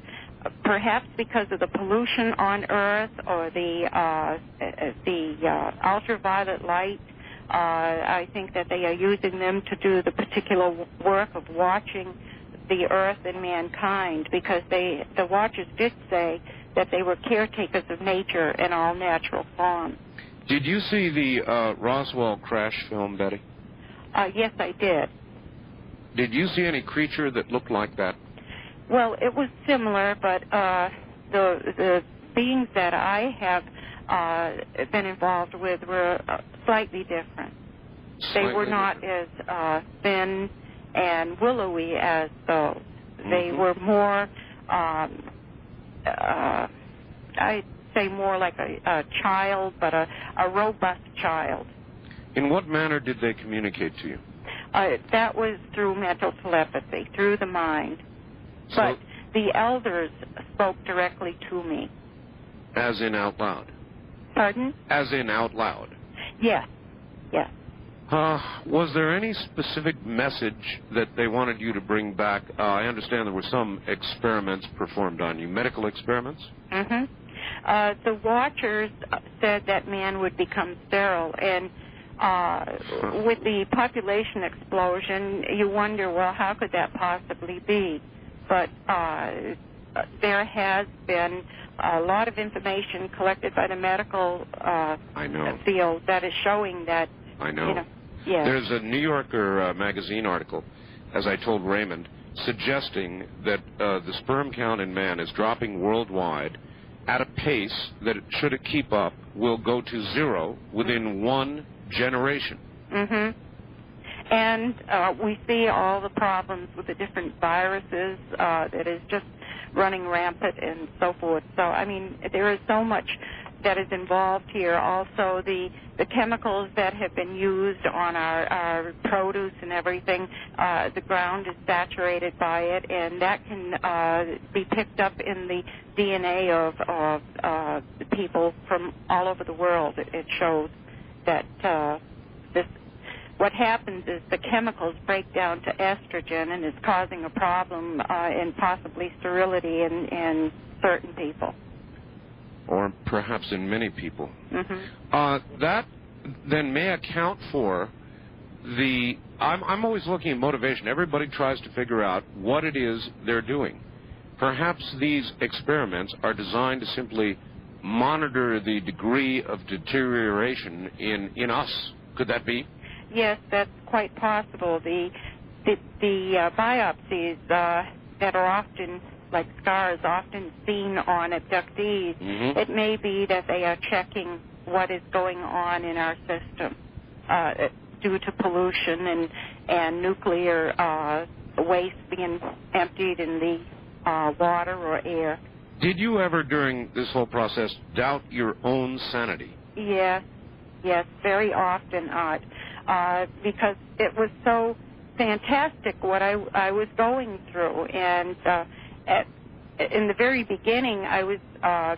perhaps because of the pollution on Earth or the ultraviolet light. I think that they are using them to do the particular work of watching the Earth and mankind, because the watchers did say that they were caretakers of nature in all natural forms. Did you see the Roswell crash film, Betty? Yes, I did. Did you see any creature that looked like that? Well, it was similar, but the beings that I have been involved with were slightly different. They were not as thin and willowy as those. They were more, I'd say more like a child, but a robust child. In what manner did they communicate to you? That was through mental telepathy, through the mind. So, but the elders spoke directly to me. As in out loud? Pardon? As in out loud? Yes, yes. Was there any specific message that they wanted you to bring back? I understand there were some experiments performed on you, medical experiments? Mm-hmm. The watchers said that man would become sterile, and with the population explosion, you wonder, well, how could that possibly be? But there has been a lot of information collected by the medical field that is showing that. I know. You know, yes. There's a New Yorker magazine article, as I told Raymond, suggesting that the sperm count in man is dropping worldwide at a pace that, should it keep up, will go to 0 within 1 generation. Mm-hmm. And we see all the problems with the different viruses that is just running rampant and so forth. So, I mean, there is so much that is involved here. Also, the chemicals that have been used on our produce and everything, the ground is saturated by it, and that can be picked up in the DNA of the people from all over the world. It shows that what happens is the chemicals break down to estrogen, and is causing a problem in possibly sterility in certain people. Or perhaps in many people. Mm-hmm. That then may account for the... I'm always looking at motivation. Everybody tries to figure out what it is they're doing. Perhaps these experiments are designed to simply monitor the degree of deterioration in us. Could that be? Yes, that's quite possible. The biopsies that are often, like scars, often seen on abductees, it may be that they are checking what is going on in our system due to pollution and nuclear waste being emptied in the water or air. Did you ever, during this whole process, doubt your own sanity? Yes, very often, Art, because it was so fantastic what I was going through. And in the very beginning, I was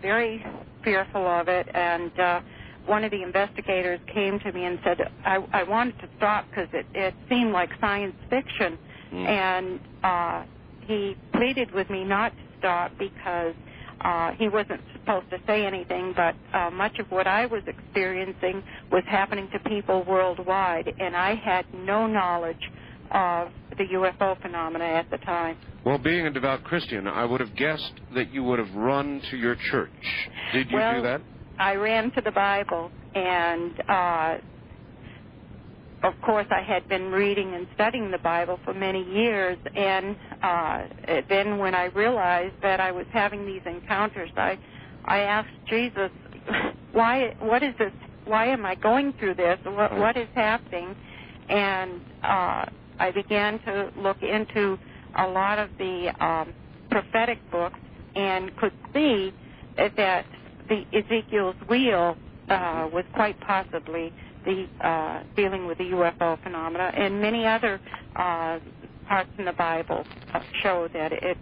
very fearful of it, and one of the investigators came to me and said I wanted to stop because it seemed like science fiction. And he pleaded with me not to stop because he wasn't supposed to say anything, but much of what I was experiencing was happening to people worldwide, and I had no knowledge of the UFO phenomena at the time. Well, being a devout Christian, I would have guessed that you would have run to your church. Did you do that? I ran to the Bible, and of course I had been reading and studying the Bible for many years, and then when I realized that I was having these encounters, I asked Jesus, what is this? Why am I going through this? What is happening? And I began to look into a lot of the prophetic books and could see that the Ezekiel's wheel was quite possibly the dealing with the UFO phenomena, and many other parts in the Bible show that it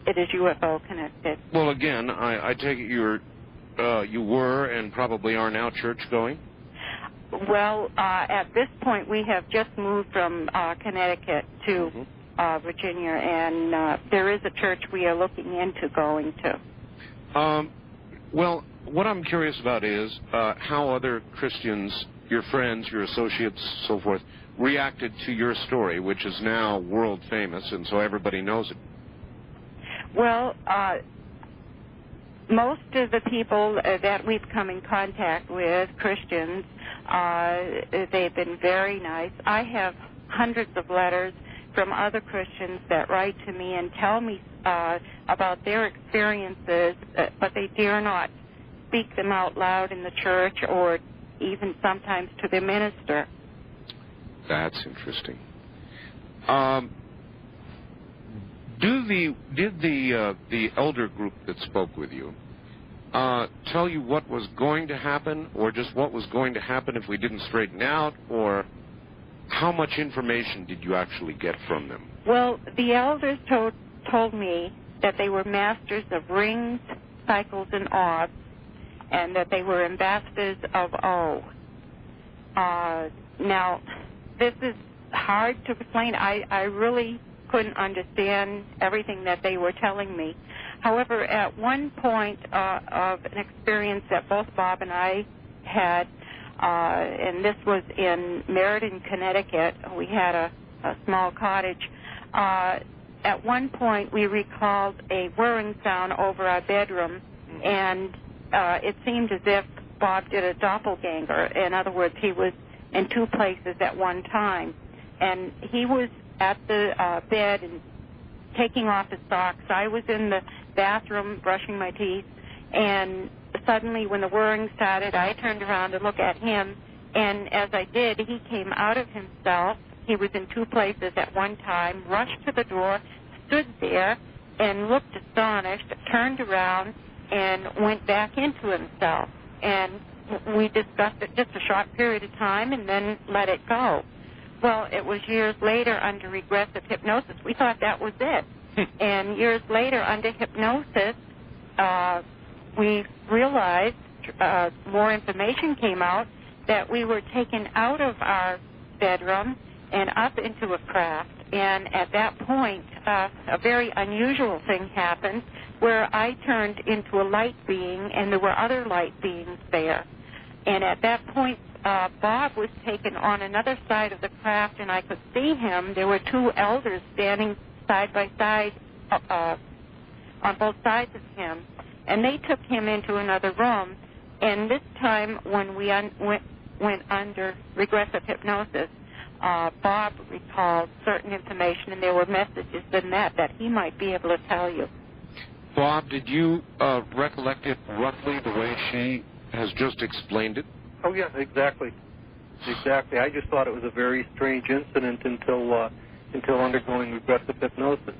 is UFO connected. Well, again, I take it you were and probably are now church going? Well, at this point, we have just moved from Connecticut to Virginia, and there is a church we are looking into going to. Well, what I'm curious about is how other Christians, your friends, your associates, so forth, reacted to your story, which is now world famous, and so everybody knows it. Well, most of the people that we've come in contact with, Christians, they've been very nice. I have hundreds of letters from other Christians that write to me and tell me about their experiences, but they dare not speak them out loud in the church or even sometimes to the minister. That's interesting. Did the elder group that spoke with you tell you what was going to happen, or just what was going to happen if we didn't straighten out, or how much information did you actually get from them? Well, the elders told me that they were masters of rings, cycles, and orbs, and that they were ambassadors of O. Now, this is hard to explain. I really couldn't understand everything that they were telling me. However, at one point of an experience that both Bob and I had, and this was in Meriden, Connecticut, we had a small cottage. At one point, we recalled a whirring sound over our bedroom, and it seemed as if Bob did a doppelganger. In other words, he was in two places at one time. And he was at the bed and taking off his socks. I was in the bathroom brushing my teeth, and suddenly when the whirring started, I turned around to look at him, and as I did, he came out of himself. He was in two places at one time, rushed to the door, stood there, and looked astonished, turned around, and went back into himself. And we discussed it just a short period of time and then let it go. Well, it was years later under regressive hypnosis. We thought that was it. And years later under hypnosis, we realized, more information came out, that we were taken out of our bedroom and up into a craft. And at that point, a very unusual thing happened where I turned into a light being and there were other light beings there. And at that point, Bob was taken on another side of the craft, and I could see him. There were two elders standing side by side on both sides of him, and they took him into another room. And this time, when we went under regressive hypnosis, Bob recalled certain information, and there were messages in that he might be able to tell you. Bob, did you recollect it roughly the way she has just explained it? Oh, yeah, exactly. Exactly. I just thought it was a very strange incident until undergoing regressive hypnosis.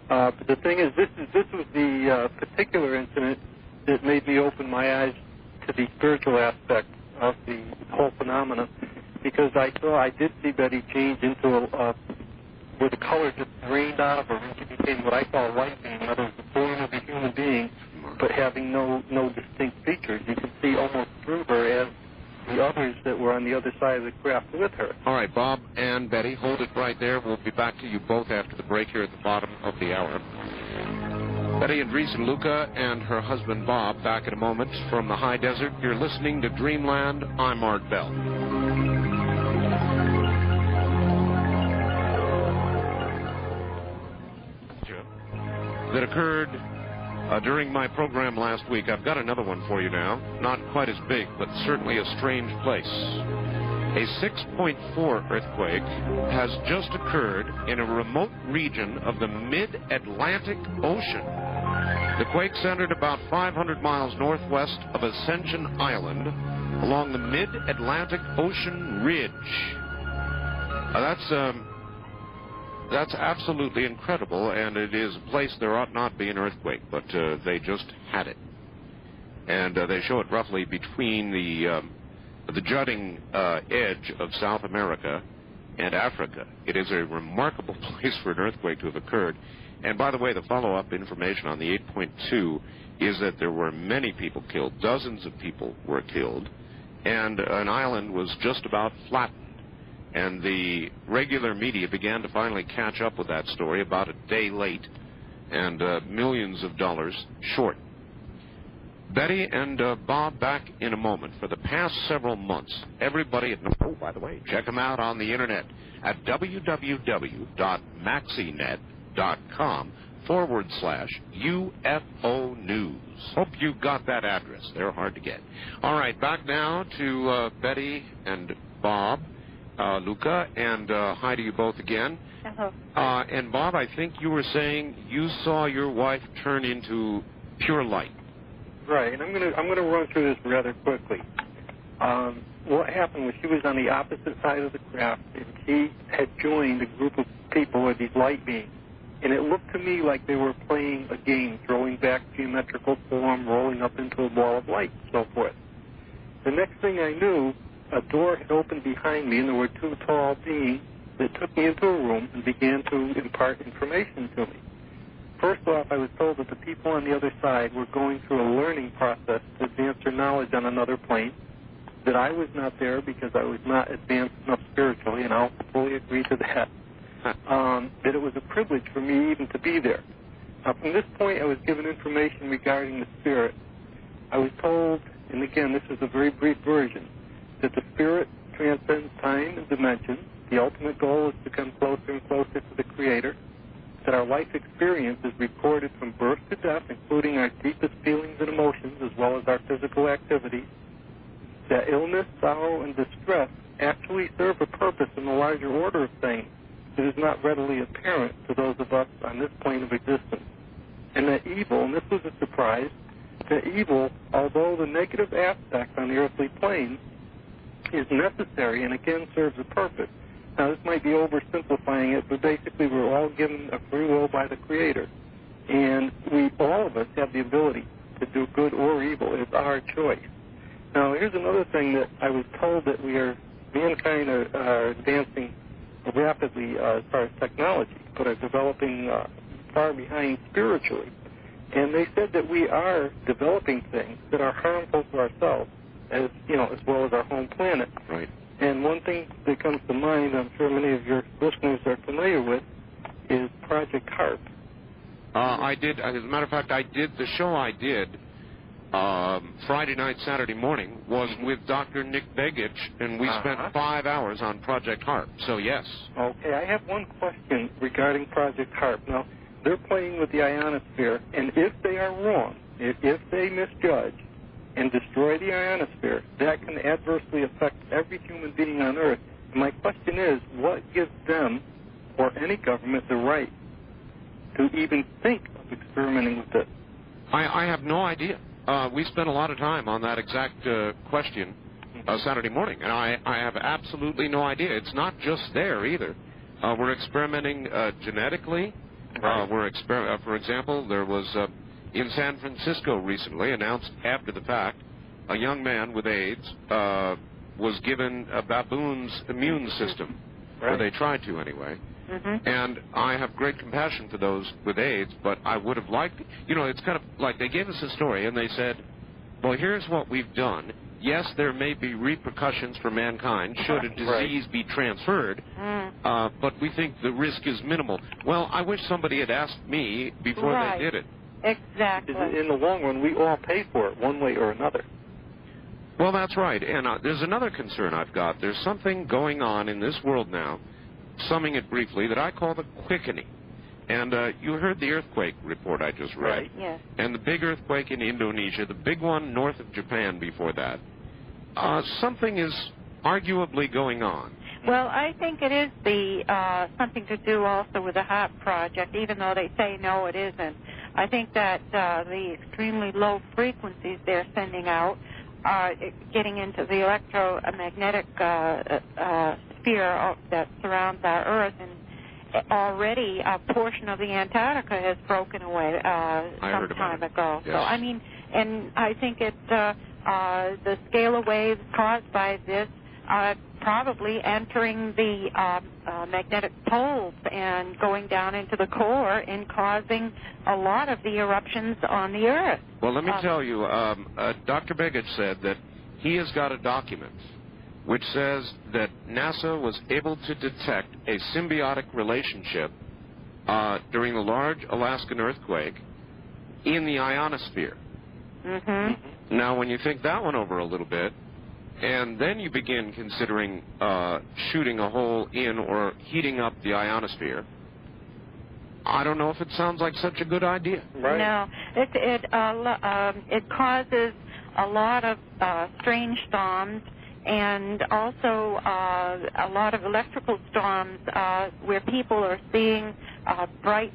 But the thing is, this was the particular incident that made me open my eyes to the spiritual aspect of the whole phenomena, because I did see Betty change into where the color just drained out of her, and she became what I call a light being, in other words, the form of a human being, but having no distinct features. You can see almost through her the others that were on the other side of the craft with her. All right, Bob and Betty, hold it right there. We'll be back to you both after the break here at the bottom of the hour. Betty and Reese and Luca and her husband Bob back in a moment from the high desert. You're listening to Dreamland. I'm Art Bell. That occurred during my program last week. I've got another one for you now. Not quite as big, but certainly a strange place. A 6.4 earthquake has just occurred in a remote region of the mid-Atlantic Ocean. The quake centered about 500 miles northwest of Ascension Island along the mid-Atlantic Ocean ridge. That's absolutely incredible, and it is a place there ought not be an earthquake, but they just had it. And they show it roughly between the jutting edge of South America and Africa. It is a remarkable place for an earthquake to have occurred. And by the way, the follow-up information on the 8.2 is that there were many people killed. Dozens of people were killed, and an island was just about flattened. And the regular media began to finally catch up with that story about a day late and millions of dollars short. Betty and Bob back in a moment. For the past several months, everybody at... Oh, by the way, check them out on the internet at www.maxinet.com/UFO News. Hope you got that address. They're hard to get. All right, back now to Betty and Bob. Luca, and hi to you both again. Hello. And Bob, I think you were saying you saw your wife turn into pure light. Right, and I'm gonna run through this rather quickly. What happened was she was on the opposite side of the craft, and she had joined a group of people with these light beings, and it looked to me like they were playing a game, throwing back geometrical form, rolling up into a ball of light, and so forth. The next thing I knew, a door had opened behind me, and there were two tall beings that took me into a room and began to impart information to me. First off, I was told that the people on the other side were going through a learning process to advance their knowledge on another plane, that I was not there because I was not advanced enough spiritually, and I'll fully agree to that, that it was a privilege for me even to be there. From this point, I was given information regarding the spirit. I was told, and again, this is a very brief version, that the spirit transcends time and dimension. The ultimate goal is to come closer and closer to the Creator. That our life experience is recorded from birth to death, including our deepest feelings and emotions, as well as our physical activities. That illness, sorrow, and distress actually serve a purpose in the larger order of things that is not readily apparent to those of us on this plane of existence. And that evil, and this was a surprise, that evil, although the negative aspect on the earthly plane, is necessary and again serves a purpose. Now, this might be oversimplifying it, but basically we're all given a free will by the Creator. And all of us have the ability to do good or evil. It's our choice. Now, here's another thing that I was told that mankind are advancing rapidly as far as technology, but are developing far behind spiritually. And they said that we are developing things that are harmful to ourselves, as well as our home planet. Right. And one thing that comes to mind, I'm sure many of your listeners are familiar with, is Project HARP. I did. As a matter of fact, the show I did Friday night, Saturday morning was with Dr. Nick Begich, and we spent 5 hours on Project HARP. So yes. Okay, I have one question regarding Project HARP. Now, they're playing with the ionosphere, and if they are wrong, if they misjudge and destroy the ionosphere, that can adversely affect every human being on Earth. And my question is, what gives them or any government the right to even think of experimenting with this? I have no idea. We spent a lot of time on that exact question Saturday morning, and I have absolutely no idea. It's not just there either. We're experimenting genetically. For example, there was in San Francisco recently, announced after the fact, a young man with AIDS was given a baboon's immune system, or they tried to anyway. Mm-hmm. And I have great compassion for those with AIDS, but I would have liked, it's kind of like they gave us a story and they said, well, here's what we've done. yes, there may be repercussions for mankind should a disease be transferred, but we think the risk is minimal. Well, I wish somebody had asked me before they did it. Exactly. In the long run, we all pay for it one way or another. Well, that's right. And there's another concern I've got. There's something going on in this world now, summing it briefly, that I call the quickening. And you heard the earthquake report I just read. Right. Yes. And the big earthquake in Indonesia, the big one north of Japan before that. Something is arguably going on. Well, I think it is something to do also with the HOP project, even though they say no, it isn't. I think that the extremely low frequencies they're sending out are getting into the electromagnetic sphere that surrounds our Earth, and already a portion of the Antarctica has broken away some time ago. Yes. So, I mean, and I think the scale of waves caused by this probably entering the magnetic poles and going down into the core and causing a lot of the eruptions on the Earth. Well, let me tell you, Dr. Begich said that he has got a document which says that NASA was able to detect a symbiotic relationship during the large Alaskan earthquake in the ionosphere. Mm-hmm. Now, when you think that one over a little bit, and then you begin considering shooting a hole in or heating up the ionosphere, I don't know if it sounds like such a good idea. Right. No, it causes a lot of strange storms, and also a lot of electrical storms where people are seeing bright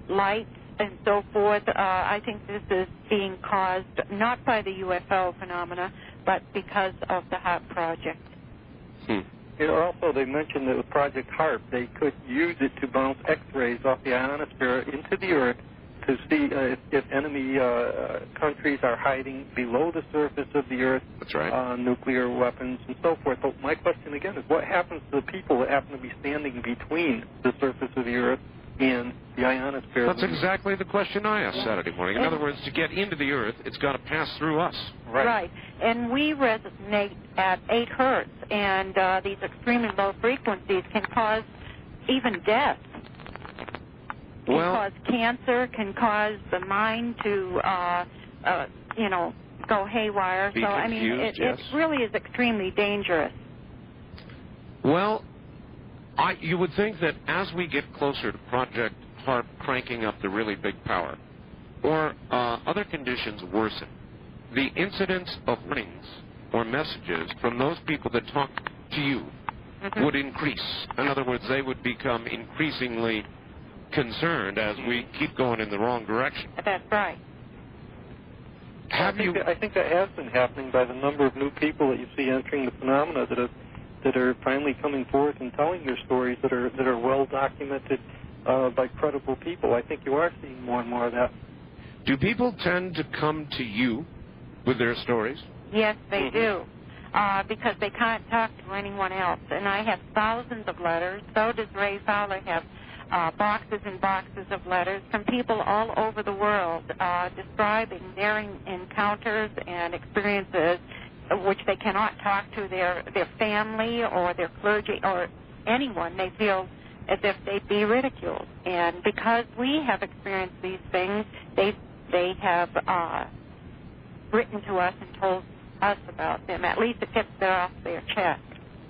lights and so forth. I think this is being caused not by the UFO phenomena, but because of the HOP project. Also, they mentioned that with Project HARP, they could use it to bounce X-rays off the ionosphere into the Earth to see if enemy countries are hiding below the surface of the Earth. That's right. Nuclear weapons and so forth. But my question again is, what happens to the people that happen to be standing between the surface of the Earth and the ionosphere? That's exactly the question I asked Saturday morning. In other words, to get into the Earth, it's got to pass through us. Right. And we resonate at 8 hertz, and these extremely low frequencies can cause even death. Can cause cancer, can cause the mind to, go haywire. Be so, I mean, confused, it really is extremely dangerous. Well, you would think that as we get closer to Project HARP cranking up the really big power, or other conditions worsen, the incidence of warnings or messages from those people that talk to you would increase. In other words, they would become increasingly concerned as we keep going in the wrong direction. That's right. I think that has been happening by the number of new people that you see entering the phenomena that are finally coming forth and telling their stories that are well documented by credible people. I think you are seeing more and more of that. Do people tend to come to you with their stories? Yes, they do, because they can't talk to anyone else. And I have thousands of letters. So does Ray Fowler have boxes and boxes of letters from people all over the world describing their encounters and experiences which they cannot talk to their family or their clergy or anyone. They feel as if they'd be ridiculed. And because we have experienced these things, they have written to us and told us about them. At least it gets them off their chest.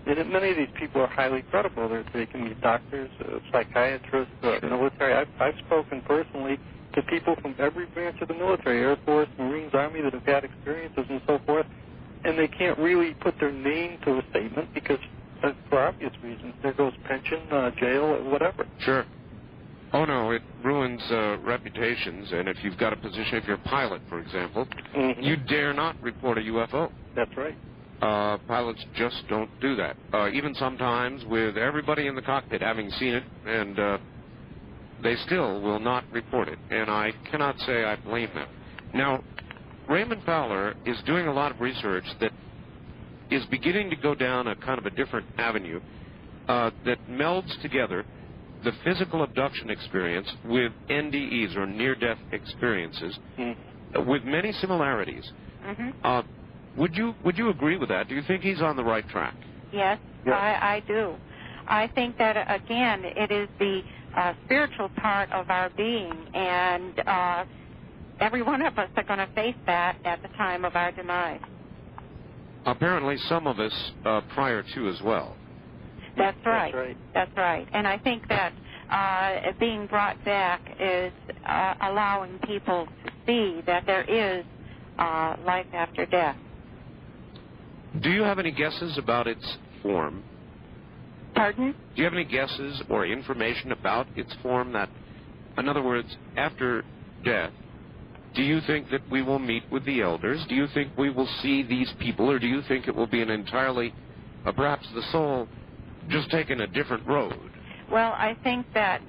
And many of these people are highly credible. They can be doctors, psychiatrists, military. I've spoken personally to people from every branch of the military, Air Force, Marines, Army, that have had experiences and so forth, and they can't really put their name to a statement because, for obvious reasons, there goes pension, jail, whatever. Sure. Oh, no, it ruins reputations, and if you've got a position, if you're a pilot, for example, you dare not report a UFO. That's right. Pilots just don't do that. Even sometimes with everybody in the cockpit having seen it, and they still will not report it. And I cannot say I blame them. Now, Raymond Fowler is doing a lot of research that is beginning to go down a kind of a different avenue that melds together the physical abduction experience with NDEs, or near-death experiences, with many similarities. Would you agree with that? Do you think he's on the right track? Yes, Yes. I do. I think that, again, it is the spiritual part of our being, and every one of us are going to face that at the time of our demise. Apparently some of us prior to as well. That's right. That's right. That's right. And I think that being brought back is allowing people to see that there is life after death. Do you have any guesses about its form? Pardon? Do you have any guesses or information about its form? That, in other words, after death, do you think that we will meet with the elders? Do you think we will see these people, or do you think it will be an entirely, perhaps the soul just taking a different road? Well, I think that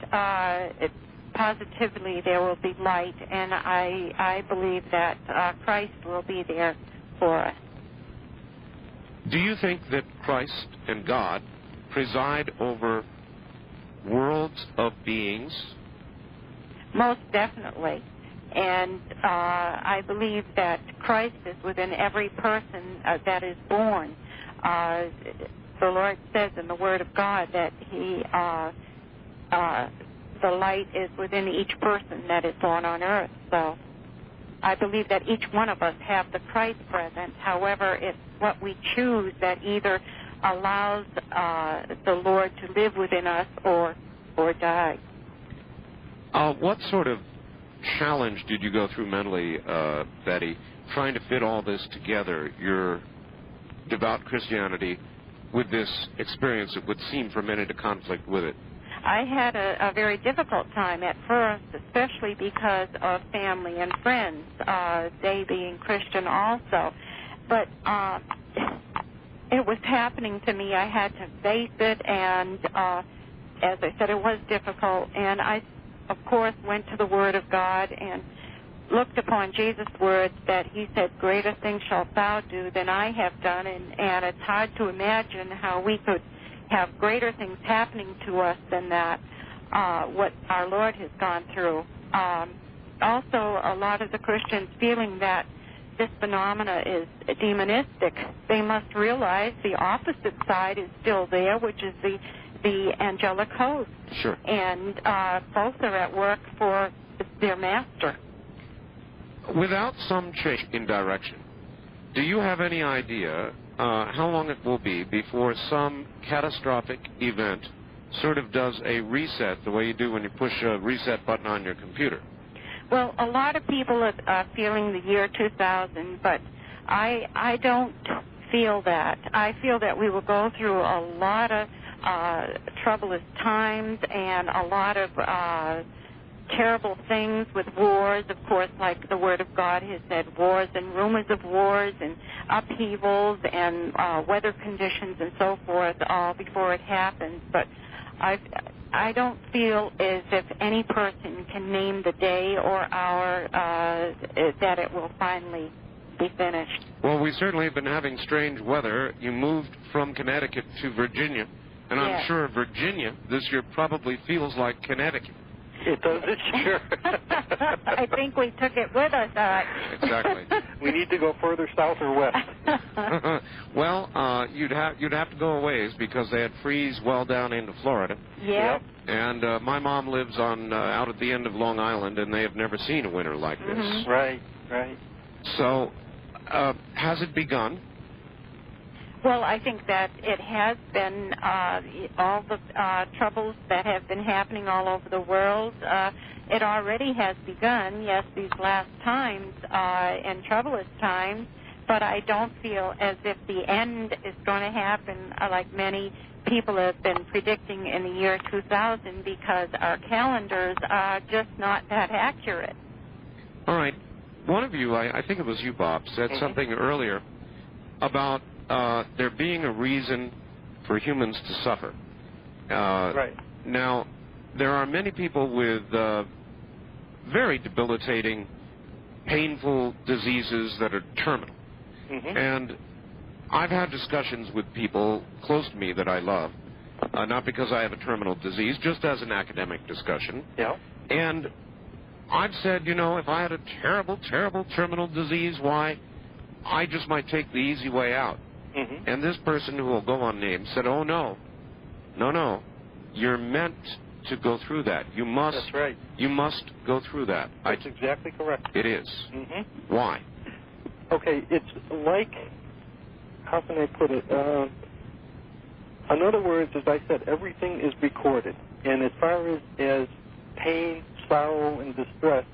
positively there will be light, and I believe that Christ will be there for us. Do you think that Christ and God preside over worlds of beings? Most definitely. And I believe that Christ is within every person that is born. The Lord says in the Word of God that the light is within each person that is born on earth. So I believe that each one of us have the Christ presence. However, it's what we choose that either allows the Lord to live within us or die. What sort of challenge did you go through mentally, Betty, trying to fit all this together, your devout Christianity with this experience that would seem for many to conflict with it? I had a very difficult time at first, especially because of family and friends, they being Christian also. But it was happening to me. I had to face it, and as I said, it was difficult. And I, of course, went to the Word of God and looked upon Jesus' words that he said, greater things shalt thou do than I have done. And it's hard to imagine how we could have greater things happening to us than that, what our Lord has gone through. Also, a lot of the Christians feeling that this phenomena is demonistic, they must realize the opposite side is still there, which is the angelic host. Sure. And both are at work for their master. Without some change in direction, do you have any idea how long it will be before some catastrophic event sort of does a reset, the way you do when you push a reset button on your computer? Well, a lot of people are feeling the year 2000, but I don't feel that. I feel that we will go through a lot of troublous times and a lot of terrible things with wars, of course, like the Word of God has said, wars and rumors of wars and upheavals and weather conditions and so forth all before it happens. But I don't feel as if any person can name the day or hour that it will finally be finished. Well, we certainly have been having strange weather. You moved from Connecticut to Virginia, and Yes. I'm sure Virginia this year probably feels like Connecticut. It does this year. I think we took it with us. Exactly. We need to go further south or west. Well, you'd have to go a ways because they had freeze well down into Florida. Yep. And my mom lives on out at the end of Long Island, and they have never seen a winter like this. Mm-hmm. Right. So, has it begun? Well, I think that it has been all the troubles that have been happening all over the world. It already has begun, yes, these last times and troublous times, but I don't feel as if the end is going to happen like many people have been predicting in the year 2000 because our calendars are just not that accurate. All right. One of you, I think it was you, Bob, said something earlier about there being a reason for humans to suffer. Right. Now, there are many people with very debilitating, painful diseases that are terminal. Mm-hmm. And I've had discussions with people close to me that I love, not because I have a terminal disease, just as an academic discussion. Yeah. And I've said, you know, if I had a terrible, terrible terminal disease, why, I just might take the easy way out. Mm-hmm. And this person who will go unnamed said, oh, no, you're meant to go through that. You must. That's right. You must go through that. That's exactly correct. It is. Mm-hmm. Why? Okay, it's like, how can I put it? In other words, as I said, everything is recorded. And as far as pain, sorrow, and distress,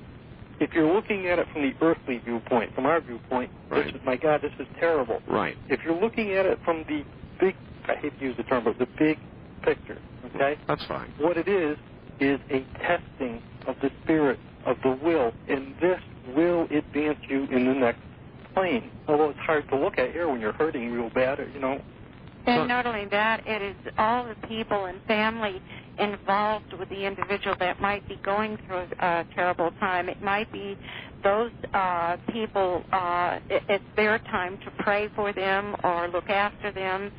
if you're looking at it from the earthly viewpoint, from our viewpoint, right. This is, my God, this is terrible. Right. If you're looking at it from the big, I hate to use the term, but the big picture, okay? That's fine. What it is a testing of the spirit, of the will, and this will advance you in the next plane. Although it's hard to look at here when you're hurting real bad, you know. And not only that, it is all the people and family involved with the individual that might be going through a terrible time. It might be those people, it's their time to pray for them or look after them.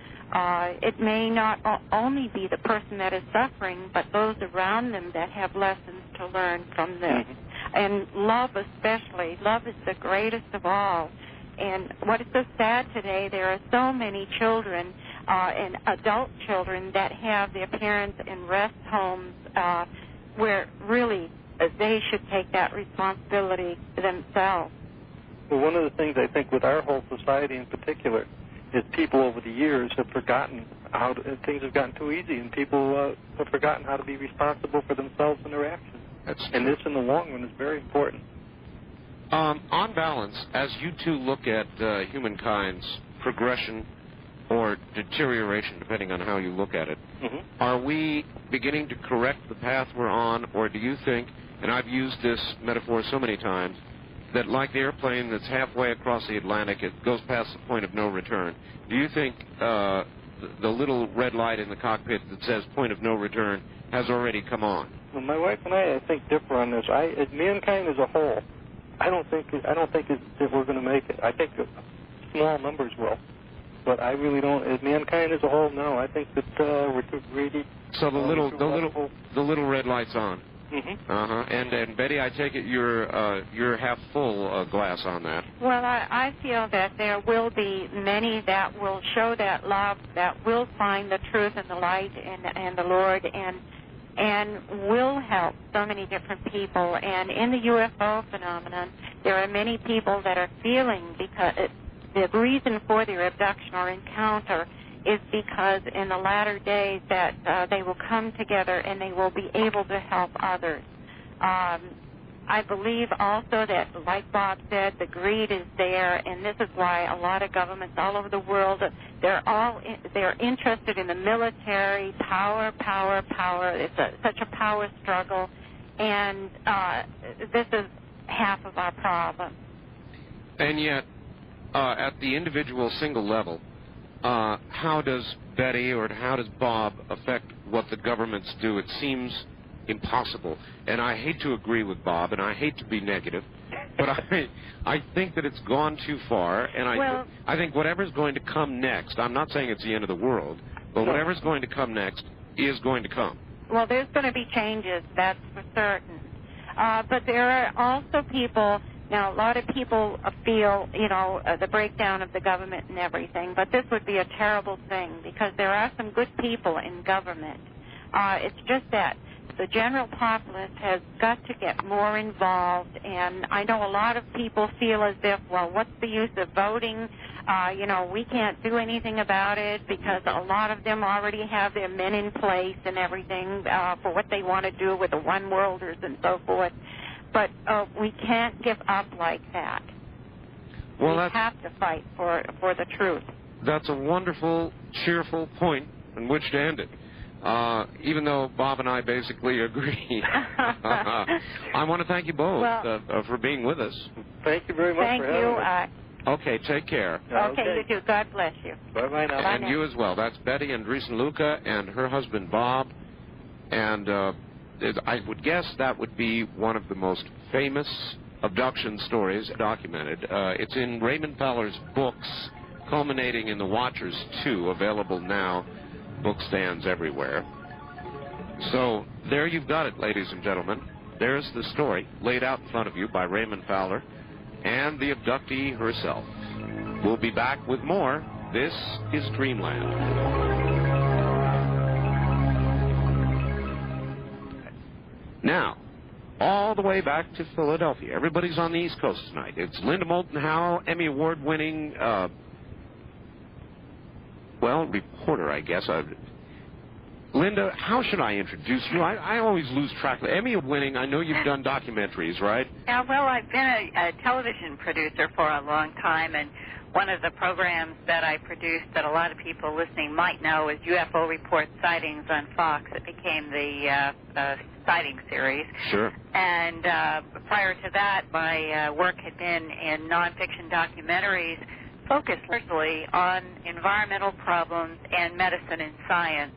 It may not only be the person that is suffering, but those around them that have lessons to learn from this. Mm-hmm. And love especially. Love is the greatest of all. And what is so sad today, there are so many children and adult children that have their parents in rest homes where really they should take that responsibility themselves. Well, one of the things I think with our whole society in particular is people over the years have forgotten how things have gotten too easy, and people have forgotten how to be responsible for themselves and their actions. And this, in the long run, is very important. On balance, as you two look at humankind's progression or deterioration, depending on how you look at it, mm-hmm. are we beginning to correct the path we're on, or do you think, and I've used this metaphor so many times, that like the airplane that's halfway across the Atlantic, it goes past the point of no return. Do you think the little red light in the cockpit that says point of no return has already come on? Well, my wife and I think, differ on this. As mankind as a whole, I don't think that we're going to make it. I think small numbers will, but I really don't. As mankind as a whole, no. I think that we're too greedy. So the little red light's on. Mm-hmm. And Betty, I take it you're half full glass on that. Well, I feel that there will be many that will show that love, that will find the truth and the light and the Lord, and will help so many different people. And in the UFO phenomenon, there are many people that are feeling because the reason for their abduction or encounter is because in the latter days that they will come together and they will be able to help others. I believe also that, like Bob said, the greed is there, and this is why a lot of governments all over the world, they're interested in the military, power. It's such a power struggle, and this is half of our problem. And yet, at the individual single level, how does Betty or how does Bob affect what the governments do? It seems impossible. And I hate to agree with Bob, and I hate to be negative, but I think that it's gone too far, and I think whatever's going to come next, I'm not saying it's the end of the world, but whatever's going to come next is going to come. Well, there's going to be changes, that's for certain. But there are also people. Now, a lot of people feel, the breakdown of the government and everything, but this would be a terrible thing because there are some good people in government. It's just that the general populace has got to get more involved, and I know a lot of people feel as if, well, what's the use of voting? We can't do anything about it because a lot of them already have their men in place and everything for what they want to do with the one worlders and so forth. But we can't give up like that. Well, we have to fight for the truth. That's a wonderful, cheerful point in which to end it. Even though Bob and I basically agree. I want to thank you both for being with us. Thank you very much for having us. Okay, take care. Okay, you too. God bless you. Bye-bye now. And you as well. That's Betty Andreessen Luca and her husband Bob. And I would guess that would be one of the most famous abduction stories documented. It's in Raymond Fowler's books, culminating in The Watchers 2, available now, bookstands everywhere. So there you've got it, ladies and gentlemen. There's the story laid out in front of you by Raymond Fowler and the abductee herself. We'll be back with more. This is Dreamland. Now, all the way back to Philadelphia. Everybody's on the East Coast tonight. It's Linda Moulton Howe, Emmy Award-winning, reporter, I guess. Linda, how should I introduce you? I always lose track. Emmy winning, I know you've done documentaries, right? Yeah, well, I've been a television producer for a long time, and one of the programs that I produced that a lot of people listening might know is UFO Report Sightings on Fox. It became the sighting series. Sure. And prior to that, my work had been in nonfiction documentaries focused largely on environmental problems and medicine and science,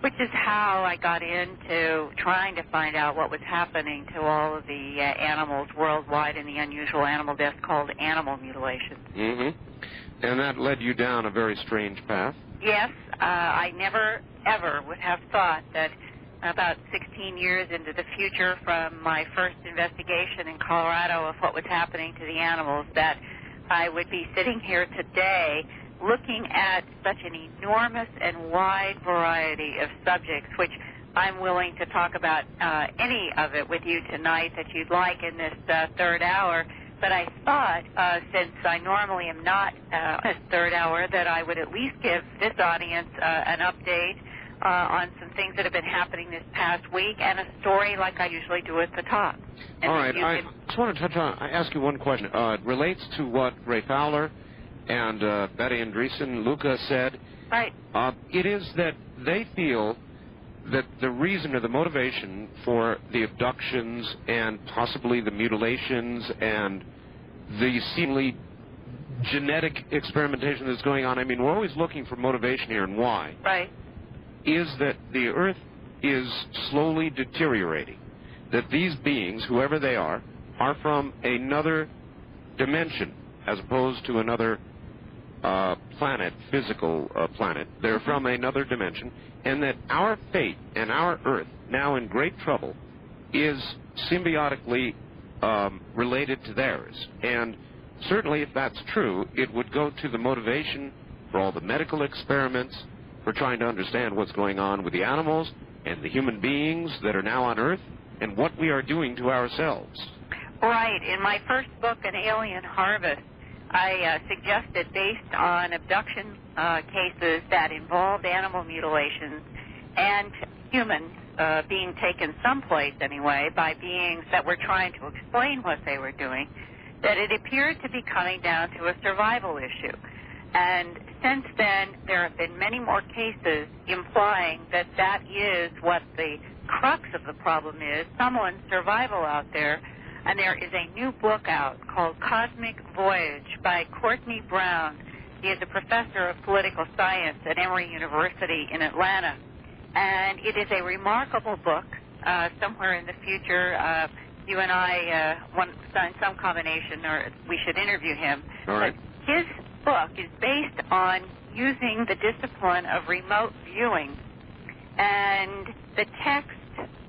which is how I got into trying to find out what was happening to all of the animals worldwide in the unusual animal deaths called animal mutilations. Mm-hmm. And that led you down a very strange path? Yes. I never, ever would have thought that about 16 years into the future from my first investigation in Colorado of what was happening to the animals, that I would be sitting here today looking at such an enormous and wide variety of subjects, which I'm willing to talk about any of it with you tonight that you'd like in this third hour. But I thought, since I normally am not in this third hour, that I would at least give this audience an update on some things that have been happening this past week and a story like I usually do at the top. And all right. I just want to touch on, ask you one question. It relates to what Ray Fowler and Betty Andreessen, Luca said. Right. It is that they feel that the reason or the motivation for the abductions and possibly the mutilations and the seemingly genetic experimentation that's going on, I mean, we're always looking for motivation here and why. Right. Is that the Earth is slowly deteriorating. That these beings, whoever they are from another dimension as opposed to another planet, physical planet. They're from another dimension, and that our fate and our Earth, now in great trouble, is symbiotically related to theirs. And certainly, if that's true, it would go to the motivation for all the medical experiments, for trying to understand what's going on with the animals and the human beings that are now on Earth, and what we are doing to ourselves. Right. In my first book, An Alien Harvest, I suggested, based on abduction cases that involved animal mutilations and humans being taken someplace anyway by beings that were trying to explain what they were doing, that it appeared to be coming down to a survival issue. And since then, there have been many more cases implying that that is what the crux of the problem is, someone's survival out there. And there is a new book out called Cosmic Voyage by Courtney Brown. He is a professor of political science at Emory University in Atlanta. And it is a remarkable book. Somewhere in the future, you and I want some combination, or we should interview him. All right. But his book is based on using the discipline of remote viewing. And the text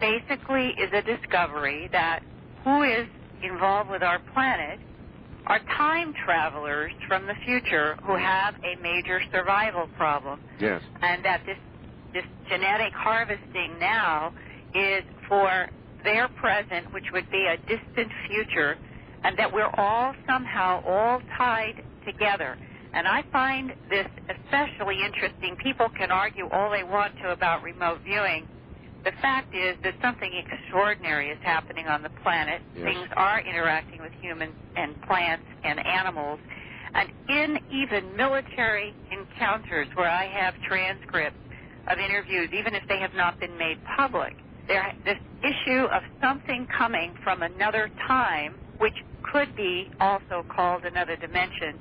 basically is a discovery that who is involved with our planet are time travelers from the future who have a major survival problem. Yes. And that this genetic harvesting now is for their present, which would be a distant future, and that we're all somehow all tied together. And I find this especially interesting. People can argue all they want to about remote viewing. The fact is that something extraordinary is happening on the planet. Yes. Things are interacting with humans and plants and animals. And in even military encounters where I have transcripts of interviews, even if they have not been made public, this issue of something coming from another time, which could be also called another dimension,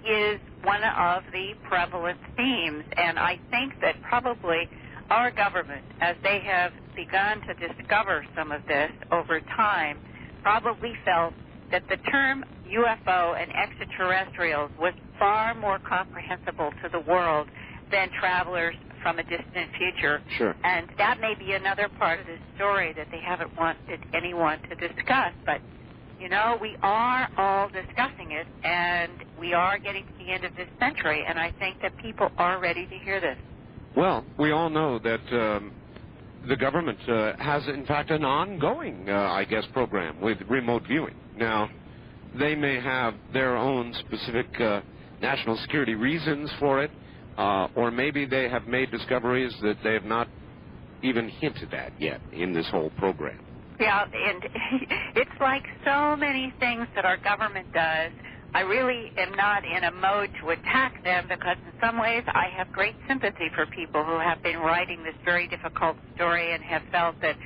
is one of the prevalent themes. And I think that probably our government, as they have begun to discover some of this over time, probably felt that the term UFO and extraterrestrials was far more comprehensible to the world than travelers from a distant future. Sure. And that may be another part of this story that they haven't wanted anyone to discuss. But, you know, we are all discussing it, and we are getting to the end of this century, and I think that people are ready to hear this. Well, we all know that the government has, in fact, an ongoing, I guess, program with remote viewing. Now, they may have their own specific national security reasons for it, or maybe they have made discoveries that they have not even hinted at yet in this whole program. Yeah, and it's like so many things that our government does. I really am not in a mode to attack them because in some ways I have great sympathy for people who have been writing this very difficult story and have felt that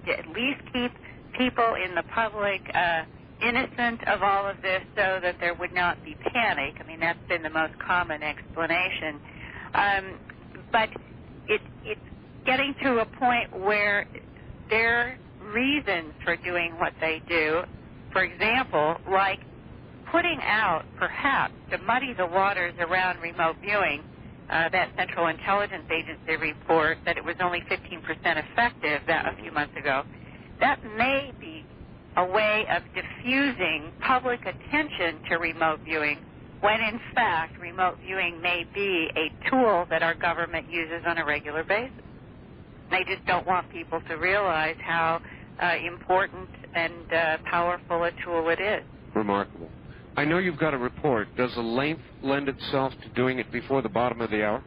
to at least keep people in the public innocent of all of this so that there would not be panic. I mean, that's been the most common explanation. But it's getting to a point where their reasons for doing what they do, for example, like putting out, perhaps, to muddy the waters around remote viewing, that Central Intelligence Agency report that it was only 15% effective a few months ago, that may be a way of diffusing public attention to remote viewing when, in fact, remote viewing may be a tool that our government uses on a regular basis. They just don't want people to realize how important and powerful a tool it is. Remarkable. I know you've got a report. Does the length lend itself to doing it before the bottom of the hour?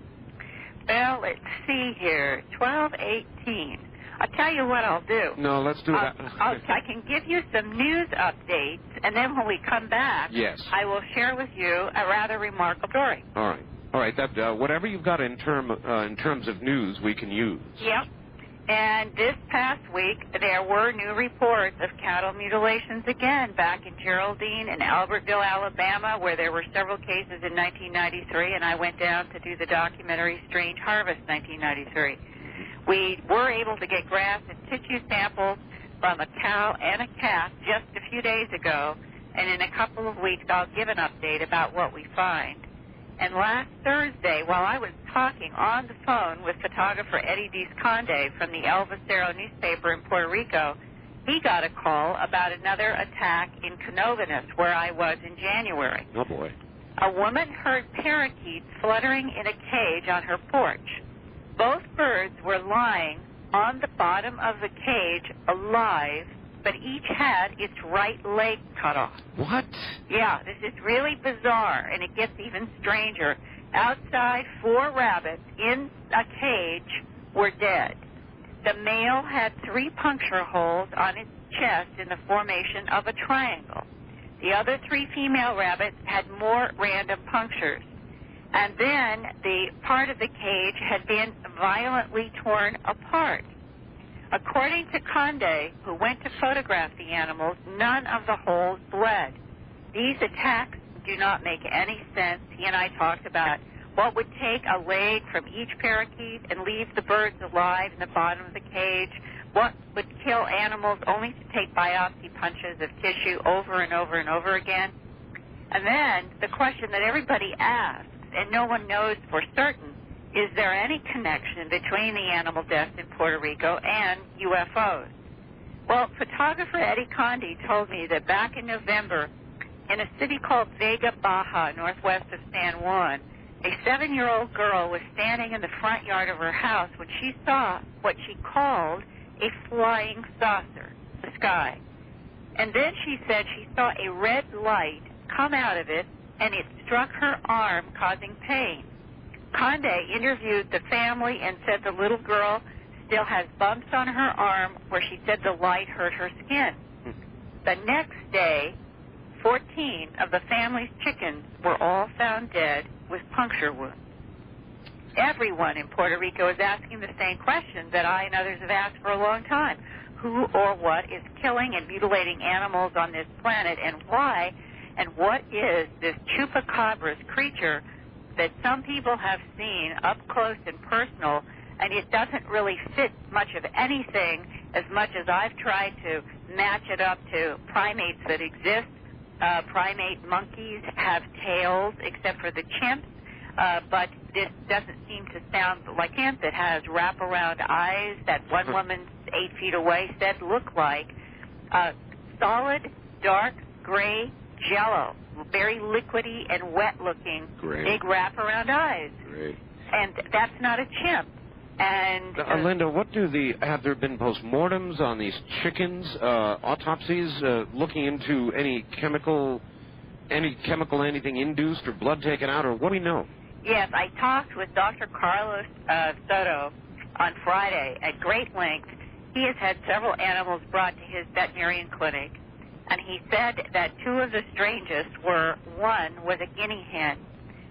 Well, let's see here. 12:18. I'll tell you what I'll do. No, let's do that. I can give you some news updates, and then when we come back, yes, I will share with you a rather remarkable story. All right. All right. That whatever you've got in terms of news, we can use. Yep. And this past week, there were new reports of cattle mutilations again back in Geraldine and Albertville, Alabama, where there were several cases in 1993, and I went down to do the documentary Strange Harvest 1993. We were able to get grass and tissue samples from a cow and a calf just a few days ago, and in a couple of weeks I'll give an update about what we find. And last Thursday, while I was talking on the phone with photographer Eddie Desconde from the El Vocero newspaper in Puerto Rico, he got a call about another attack in Canovanas, where I was in January. Oh, boy. A woman heard parakeets fluttering in a cage on her porch. Both birds were lying on the bottom of the cage alive, but each had its right leg cut off. What? Yeah, this is really bizarre, and it gets even stranger. Outside, 4 rabbits in a cage were dead. The male had 3 puncture holes on its chest in the formation of a triangle. The other 3 female rabbits had more random punctures. And then the part of the cage had been violently torn apart. According to Conde, who went to photograph the animals, none of the holes bled. These attacks do not make any sense. He and I talked about what would take a leg from each parakeet and leave the birds alive in the bottom of the cage, what would kill animals only to take biopsy punches of tissue over and over and over again. And then the question that everybody asks, and no one knows for certain, is there any connection between the animal deaths in Puerto Rico and UFOs? Well, photographer Eddie Conde told me that back in November, in a city called Vega Baja, northwest of San Juan, a 7-year-old girl was standing in the front yard of her house when she saw what she called a flying saucer in the sky. And then she said she saw a red light come out of it, and it struck her arm, causing pain. Conde interviewed the family and said the little girl still has bumps on her arm where she said the light hurt her skin. The next day, 14 of the family's chickens were all found dead with puncture wounds. Everyone in Puerto Rico is asking the same question that I and others have asked for a long time. Who or what is killing and mutilating animals on this planet, and why? And what is this chupacabras creature that some people have seen up close and personal, and it doesn't really fit much of anything as much as I've tried to match it up to primates that exist. Primate monkeys have tails, except for the chimps, but this doesn't seem to sound like a chimp. It has wraparound eyes that one woman 8 feet away said look like solid, dark, gray jello, very liquidy and wet-looking, big wraparound eyes. Great. And that's not a chimp. And Linda, have there been postmortems on these chickens, autopsies, looking into any chemical, anything induced or blood taken out, or what do we know? Yes, I talked with Dr. Carlos Soto on Friday at great length. He has had several animals brought to his veterinarian clinic, and he said that two of the strangest were, one was a guinea hen,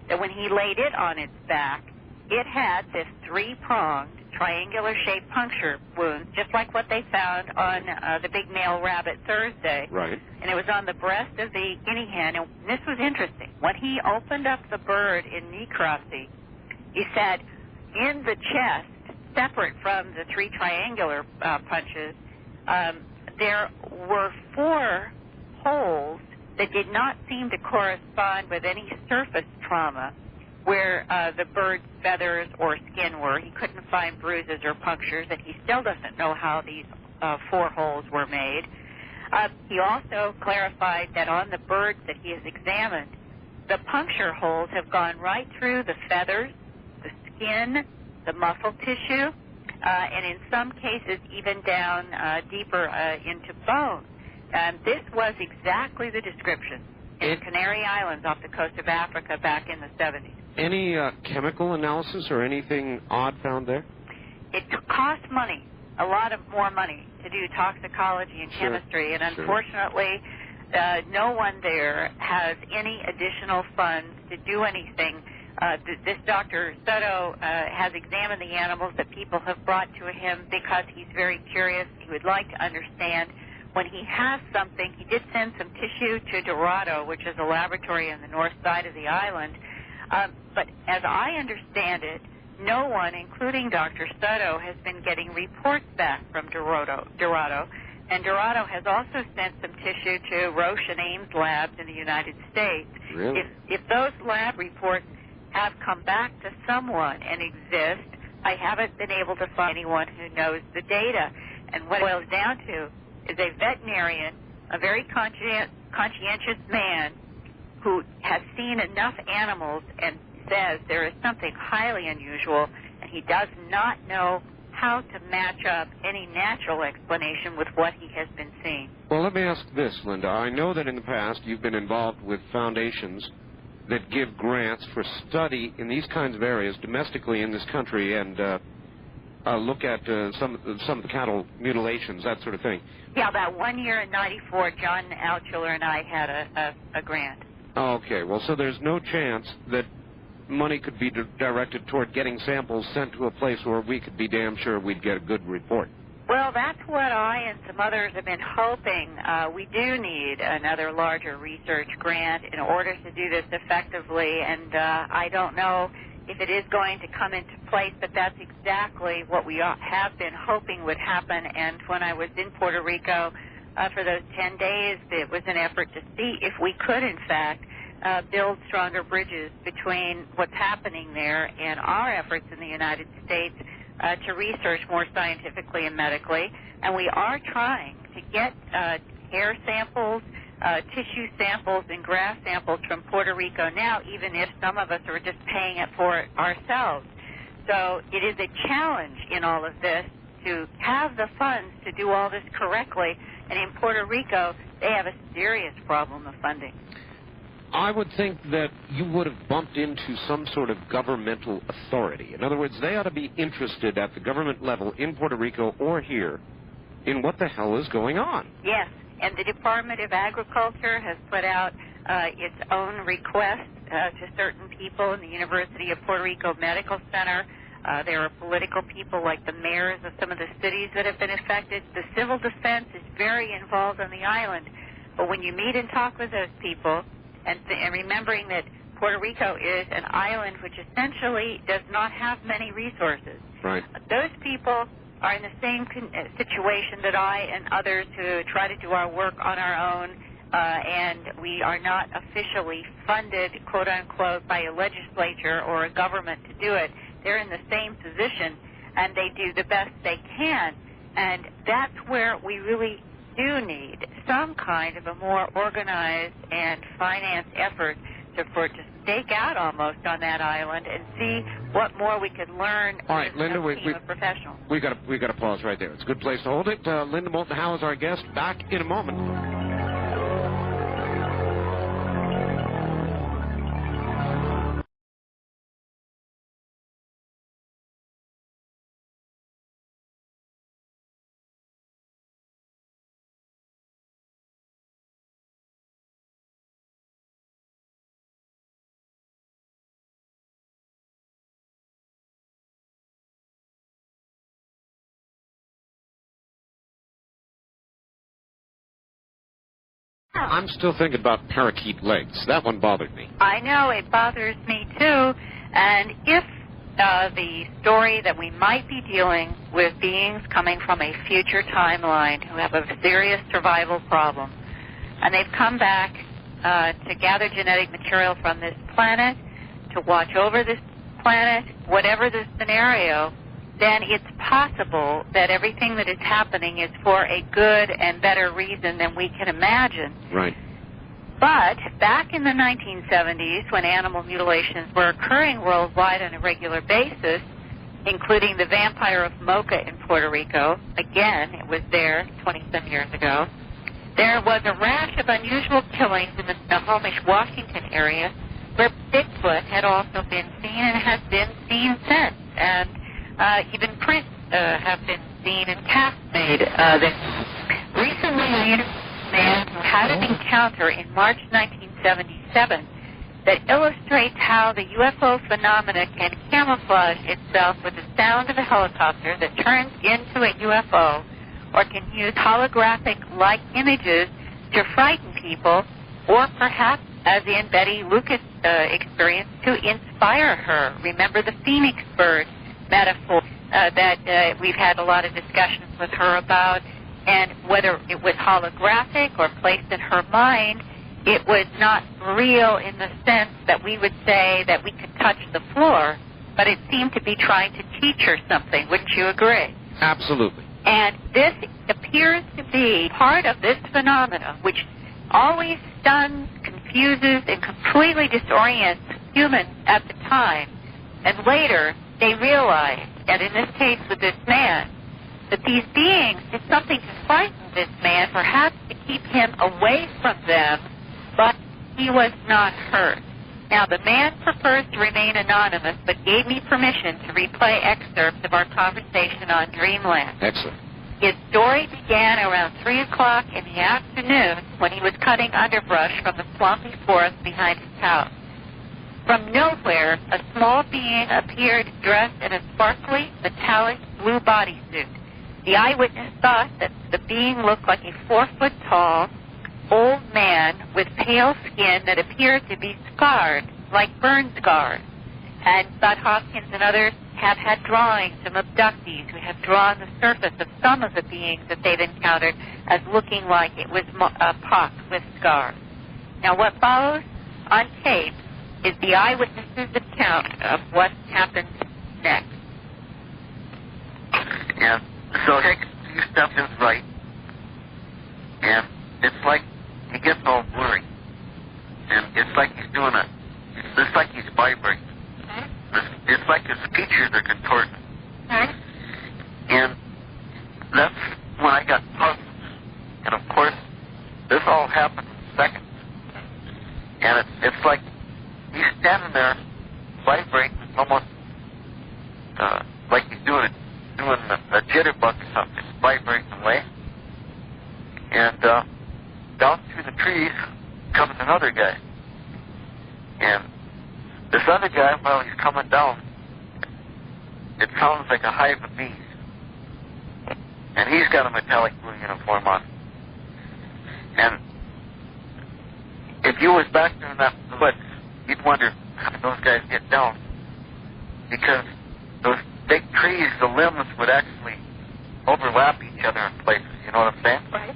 that when he laid it on its back, it had this three-pronged, triangular-shaped puncture wound, just like what they found on the big male rabbit Thursday. Right. And it was on the breast of the guinea hen. And this was interesting. When he opened up the bird in necropsy, he said in the chest, separate from the three triangular punches, there were 4 holes that did not seem to correspond with any surface trauma where the bird's feathers or skin were. He couldn't find bruises or punctures, and he still doesn't know how these 4 holes were made. He also clarified that on the birds that he has examined, the puncture holes have gone right through the feathers, the skin, the muscle tissue, and in some cases even down deeper into bone. This was exactly the description in Canary Islands off the coast of Africa back in the 70s. Any chemical analysis or anything odd found there? It costs money, a lot of more money, to do toxicology and chemistry, and unfortunately, no one there has any additional funds to do anything. This Dr. Soto has examined the animals that people have brought to him because he's very curious. He would like to understand. When he has something, he did send some tissue to Dorado, which is a laboratory on the north side of the island. But as I understand it, no one, including Dr. Soto, has been getting reports back from Dorado. And Dorado has also sent some tissue to Roche and Ames labs in the United States. Really? If those lab reports have come back to someone and exist, I haven't been able to find anyone who knows the data. And what it boils down to is a veterinarian, a very conscientious man who has seen enough animals and says there is something highly unusual, and he does not know how to match up any natural explanation with what he has been seeing. Well, let me ask this, Linda. I know that in the past you've been involved with foundations that give grants for study in these kinds of areas domestically in this country and look at some of the cattle mutilations, that sort of thing. Yeah, about 1 year in '94, John Altschuler and I had a grant. Okay, well, so there's no chance that money could be directed toward getting samples sent to a place where we could be damn sure we'd get a good report. Well, that's what I and some others have been hoping. We do need another larger research grant in order to do this effectively, and I don't know if it is going to come into place, but that's exactly what we have been hoping would happen. And when I was in Puerto Rico for those 10 days, it was an effort to see if we could, in fact, build stronger bridges between what's happening there and our efforts in the United States to research more scientifically and medically. And we are trying to get hair samples, tissue samples, and grass samples from Puerto Rico now, even if some of us are just paying it for it ourselves. So it is a challenge in all of this to have the funds to do all this correctly. And in Puerto Rico, they have a serious problem of funding. I would think that you would have bumped into some sort of governmental authority. In other words, they ought to be interested at the government level in Puerto Rico or here in what the hell is going on. Yes, and the Department of Agriculture has put out its own request to certain people in the University of Puerto Rico Medical Center. There are political people like the mayors of some of the cities that have been affected. The civil defense is very involved on the island. But when you meet and talk with those people, and remembering that Puerto Rico is an island which essentially does not have many resources. Right. Those people are in the same situation that I and others who try to do our work on our own, and we are not officially funded, quote unquote, by a legislature or a government to do it. They're in the same position, and they do the best they can. And that's where we really do need some kind of a more organized and financed effort to stake out almost on that island and see what more we could learn. All right, Linda, with a team of professionals. We got to pause right there. It's a good place to hold it. Linda Moulton Howe is our guest. Back in a moment. I'm still thinking about parakeet legs. That one bothered me. I know, it bothers me too. And if the story that we might be dealing with beings coming from a future timeline who have a serious survival problem, and they've come back to gather genetic material from this planet, to watch over this planet, whatever the scenario, then it's possible that everything that is happening is for a good and better reason than we can imagine. Right. But back in the 1970s, when animal mutilations were occurring worldwide on a regular basis, including the vampire of Mocha in Puerto Rico, again, it was there 20-some years ago, there was a rash of unusual killings in the Snohomish, Washington area, where Bigfoot had also been seen and has been seen since. And even prints have been seen and casts made. Recently, I interviewed a man who had an encounter in March 1977 that illustrates how the UFO phenomena can camouflage itself with the sound of a helicopter that turns into a UFO, or can use holographic-like images to frighten people, or perhaps, as in Betty Lucas' experience, to inspire her. Remember the phoenix bird metaphor that we've had a lot of discussions with her about, and whether it was holographic or placed in her mind, it was not real in the sense that we would say that we could touch the floor, but it seemed to be trying to teach her something. Wouldn't you agree? Absolutely. And this appears to be part of this phenomena, which always stuns, confuses, and completely disorients humans at the time. And later, they realize, and in this case with this man, that these beings did something to frighten this man, perhaps to keep him away from them, but he was not hurt. Now, the man prefers to remain anonymous, but gave me permission to replay excerpts of our conversation on Dreamland. Excellent. His story began around 3 o'clock in the afternoon when he was cutting underbrush from the swampy forest behind his house. From nowhere, a small being appeared dressed in a sparkly, metallic blue bodysuit. The eyewitness thought that the being looked like a 4-foot-tall, old man with pale skin that appeared to be scarred, like burn scars. And Bud Hopkins and others have had drawings from abductees who have drawn the surface of some of the beings that they've encountered as looking like it was pocked with scars. Now, what follows on tape is the eyewitness's account of what happened next. Yeah, so he takes a few steps to his right, and it's like he gets all blurry, and it's like he's doing it's like he's vibrating. It's like his features are contorted. And that's when I got puzzled. And of course, this all happened in seconds. And it's like he's standing there vibrating almost like he's doing a jitterbug or something, just vibrating away. And down through the trees comes another guy. And this other guy, while he's coming down, it sounds like a hive of bees. And he's got a metallic blue uniform on. And if you was back there in that woods, you'd wonder how did those guys get down. Because those big trees, the limbs would actually overlap each other in places. You know what I'm saying? Right.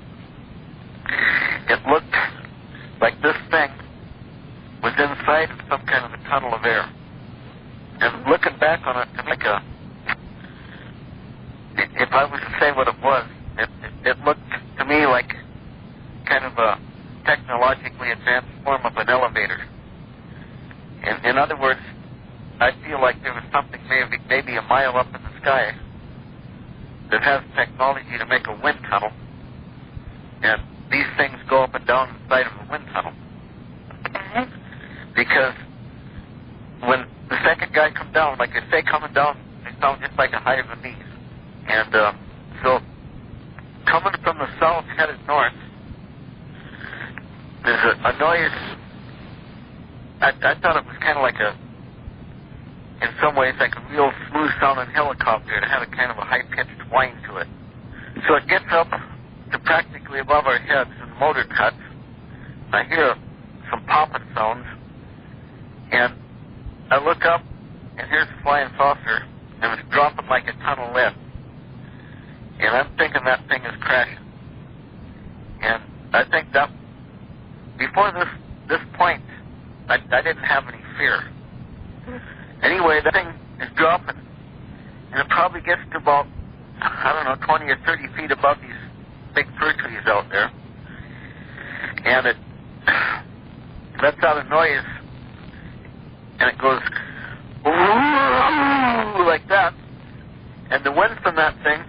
It looked like this thing was inside of some kind of a tunnel of air. And looking back on it, like if I was to say what it was, it looked to me like vastly advanced form of an elevator. In other words, I feel like there was something maybe a mile up in the sky that has technology to make a wind tunnel, and these things go up and down inside of a wind tunnel. Because when the second guy comes down, like if they coming down, they sound just like a hive of bees. And so coming from the south headed north, there's a noise. I thought it was kind of like in some ways like a real smooth sounding helicopter. It had a kind of a high pitched whine to it. So it gets up to practically above our heads, and the motor cuts. I hear some popping sounds, and I look up, and here's a flying saucer, and it's dropping like a ton of lead. And I'm thinking that thing is crashing. And I think that before this point, I didn't have any fear. Anyway, the thing is dropping, and it probably gets to about, 20 or 30 feet above these big fir trees out there. And it lets out a noise, and it goes like that. And the wind from that thing,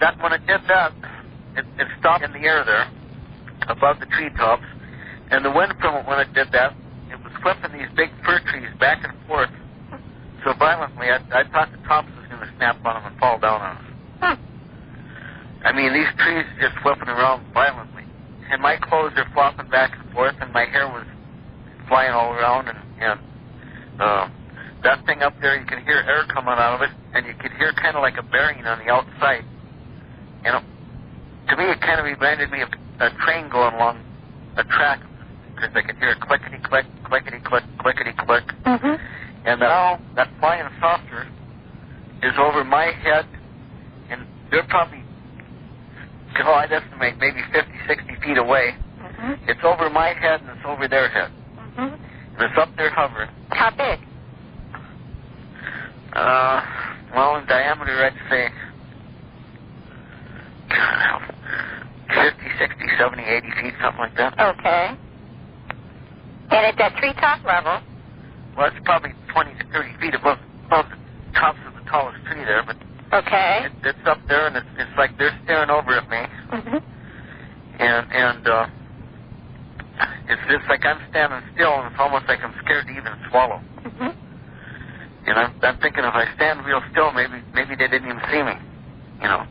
that when it did that, it stopped in the air there above the treetops. And the wind from it, when it did that, it was flipping these big fir trees back and forth so violently, I thought the tops was going to snap on them and fall down on us. I mean, these trees just flipping around violently. And my clothes are flopping back and forth, and my hair was flying all around. And that thing up there, you could hear air coming out of it, and you could hear kind of like a bearing on the outside. And to me, it kind of reminded me of a train going along a track, because I could hear a clickety-click, clickety-click, clickety-click. Mm-hmm. And now that flying saucer is over my head, and they're probably, I'd estimate maybe 50, 60 feet away. Mm-hmm. It's over my head, and it's over their head. Mm-hmm. And it's up there hovering. How big? Well, in diameter, I'd say 50, 60, 70, 80 feet, something like that. Okay. And at that treetop level? Well, it's probably 20 to 30 feet above the tops of the tallest tree there, but okay. It's up there, and it's like they're staring over at me. Mm-hmm. And it's just like I'm standing still, and it's almost like I'm scared to even swallow. Mm-hmm. And I'm thinking if I stand real still, maybe they didn't even see me, you know.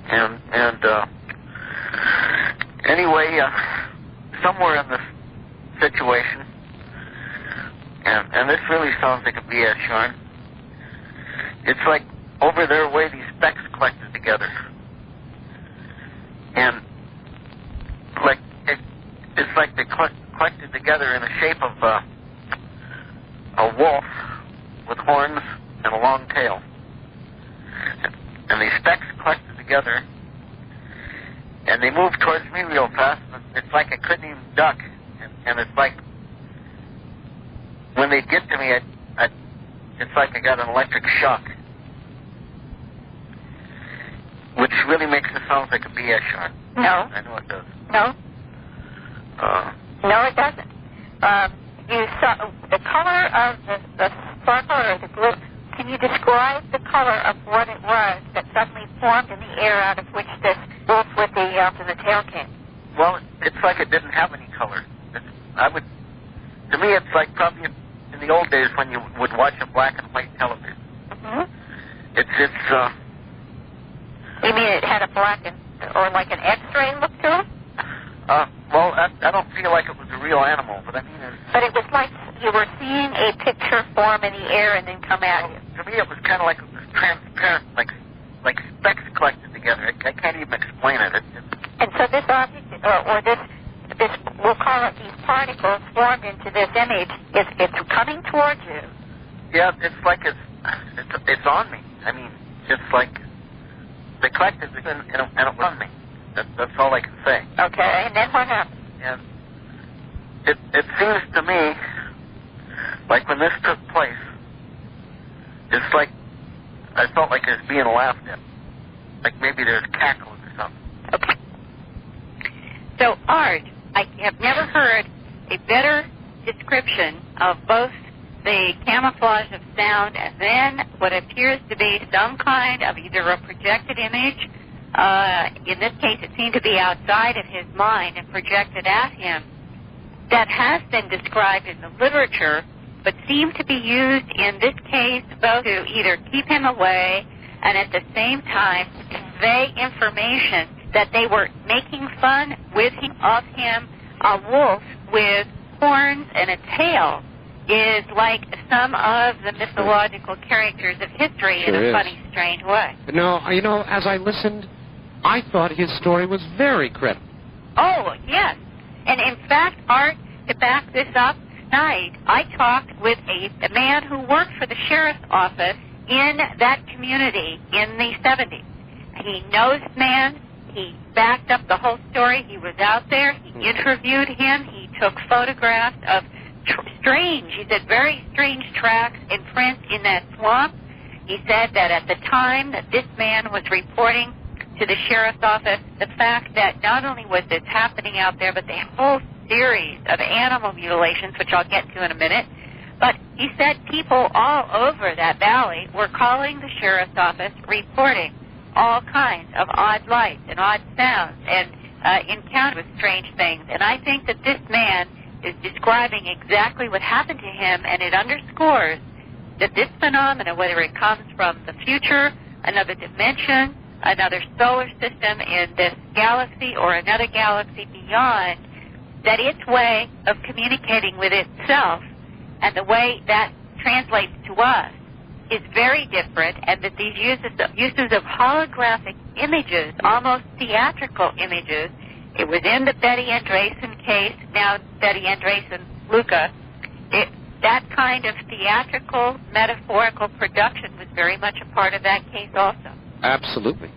And anyway, somewhere in this situation, and this really sounds like a BS yarn, it's like over their way these specks collected together. And like it's like they collected together in the shape of a wolf with horns and a long tail. And these specks collected together, and they moved towards me real fast. It's like I couldn't even duck. And it's like when they get to me, it's like I got an electric shock, which really makes it sound like a BS shot. No. I know it does. No. No, it doesn't. You saw the color of the sparkle or the glue. Can you describe the color of what it was that suddenly formed in the air out of which this wolf with the tail came? Well, it's like it didn't have any color. To me, it's like probably in the old days when you would watch a black and white television. Mm-hmm. You mean it had a black or like an X-ray look to it? Well, I don't feel like it was a real animal, but I mean... But it was like you were seeing a picture form in the air and then come at you. To me, it was kind of like it was transparent, like specks collected together. I can't even explain it. And so this object, or this, we'll call it these particles formed into this image, it's coming towards you. Yeah, it's like it's on me. I mean, it's like they collected it and it was on me. That's all I can say. Okay, and then what happened? And it seems to me like when this took place, it's like I felt like I was being laughed at. Like maybe there's cackles or something. Okay. So, Art, I have never heard a better description of both the camouflage of sound and then what appears to be some kind of either a projected image. In this case, it seemed to be outside of his mind and projected at him. That has been described in the literature, but seemed to be used in this case both to either keep him away and at the same time convey information that they were making fun of him. A wolf with horns and a tail is like some of the mythological characters of history in a funny, strange way. No, as I listened, I thought his story was very credible. Oh, yes. And in fact, Art, to back this up, tonight I talked with a man who worked for the sheriff's office in that community in the 70s. He knows the man. He backed up the whole story. He was out there. He interviewed him. He took photographs of very strange tracks and prints in that swamp. He said that at the time that this man was reporting to the sheriff's office, the fact that not only was this happening out there, but the whole series of animal mutilations, which I'll get to in a minute, but he said people all over that valley were calling the sheriff's office, reporting all kinds of odd lights and odd sounds and encounters with strange things. And I think that this man is describing exactly what happened to him, and it underscores that this phenomena, whether it comes from the future, another dimension, another solar system in this galaxy or another galaxy beyond, that its way of communicating with itself and the way that translates to us is very different, and that these uses of holographic images, almost theatrical images, it was in the Betty Andreasson case, now Betty Andreasson, Luca, that kind of theatrical, metaphorical production was very much a part of that case also. Absolutely.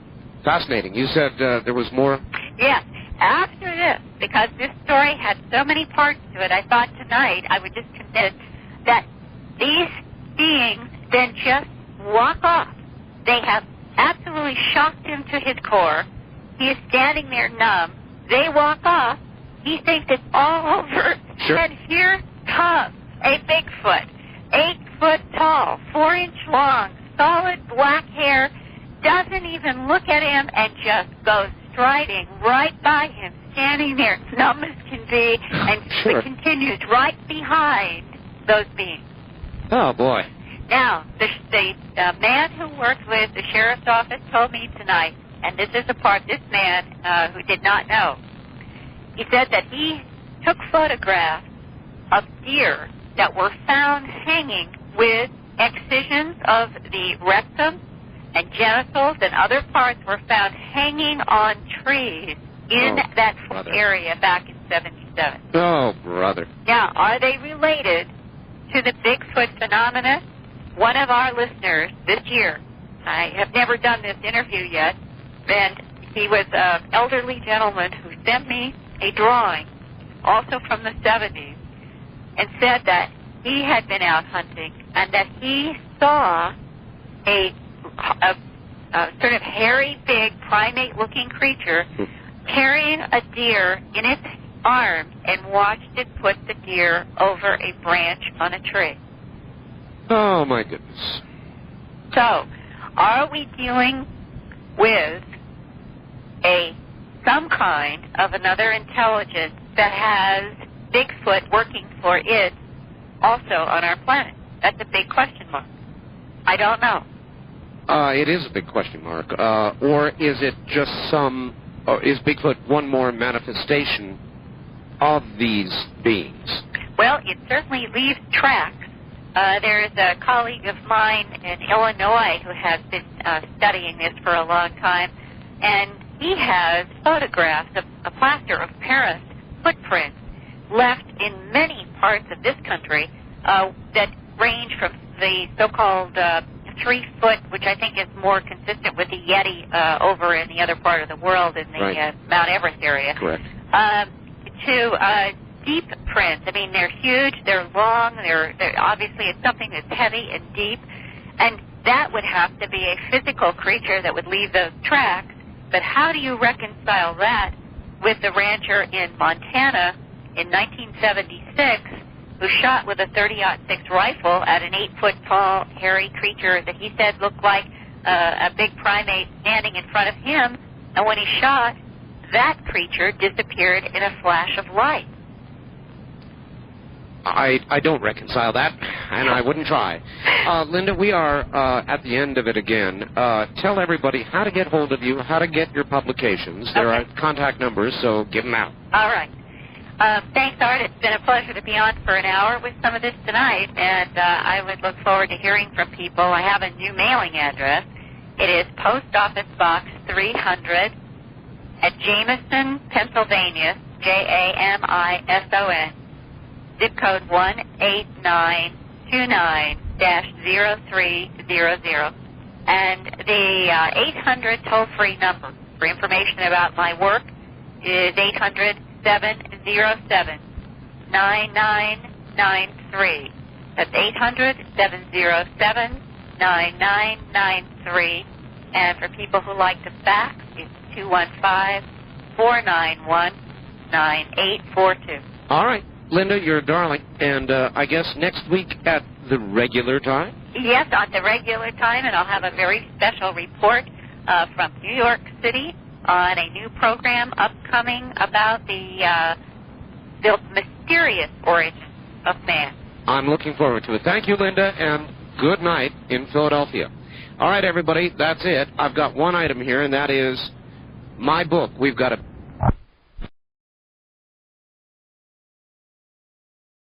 Fascinating. You said there was more? Yes. After this, because this story had so many parts to it, I thought tonight I would just commit that these beings then just walk off. They have absolutely shocked him to his core. He is standing there numb. They walk off. He thinks it's all over. Sure. And here comes a Bigfoot, 8 foot tall, 4 inch long, solid black hair, doesn't even look at him and just goes striding right by him, standing there, numb as can be, and continues right behind those beings. Oh, boy. Now, the man who worked with the sheriff's office told me tonight, and this is the part this man who did not know, he said that he took photographs of deer that were found hanging with excisions of the rectum and genitals and other parts were found hanging on trees in that area back in 77. Oh, brother. Now, are they related to the Bigfoot phenomena? One of our listeners this year, I have never done this interview yet, and he was an elderly gentleman who sent me a drawing, also from the 70s, and said that he had been out hunting and that he saw a sort of hairy, big, primate-looking creature carrying a deer in its arms and watched it put the deer over a branch on a tree. Oh, my goodness. So, are we dealing with some kind of another intelligence that has Bigfoot working for it also on our planet? That's a big question mark. I don't know. It is a big question mark. Or is it just is Bigfoot one more manifestation of these beings? Well, it certainly leaves tracks. There's a colleague of mine in Illinois who has been studying this for a long time, and he has photographs of a plaster of Paris footprints left in many parts of this country that range from the so-called 3 foot, which I think is more consistent with the Yeti over in the other part of the world in the Mount Everest area. Correct. To deep prints. I mean, they're huge, they're long, they're obviously it's something that's heavy and deep, and that would have to be a physical creature that would leave those tracks. But how do you reconcile that with the rancher in Montana in 1976 who shot with a .30-06 rifle at an 8-foot-tall, hairy creature that he said looked like a big primate standing in front of him, and when he shot, that creature disappeared in a flash of light. I don't reconcile that, and I wouldn't try. Linda, we are at the end of it again. Tell everybody how to get hold of you, how to get your publications. There are contact numbers, so give them out. All right. Thanks, Art. It's been a pleasure to be on for an hour with some of this tonight, and I would look forward to hearing from people. I have a new mailing address. It is Post Office Box 300 at Jameson, Pennsylvania, Jamison, zip code 18929-0300. And the 800 toll-free number for information about my work is 800-707-9993. That's 800-707-9993. And for people who like to fax, it's 215-491-9842. All right. Linda, you're a darling. And I guess next week at the regular time? Yes, on the regular time, and I'll have a very special report from New York City on a new program upcoming about the mysterious origin of man. I'm looking forward to it. Thank you, Linda, and good night in Philadelphia. All right, everybody, that's it. I've got one item here, and that is my book. We've got a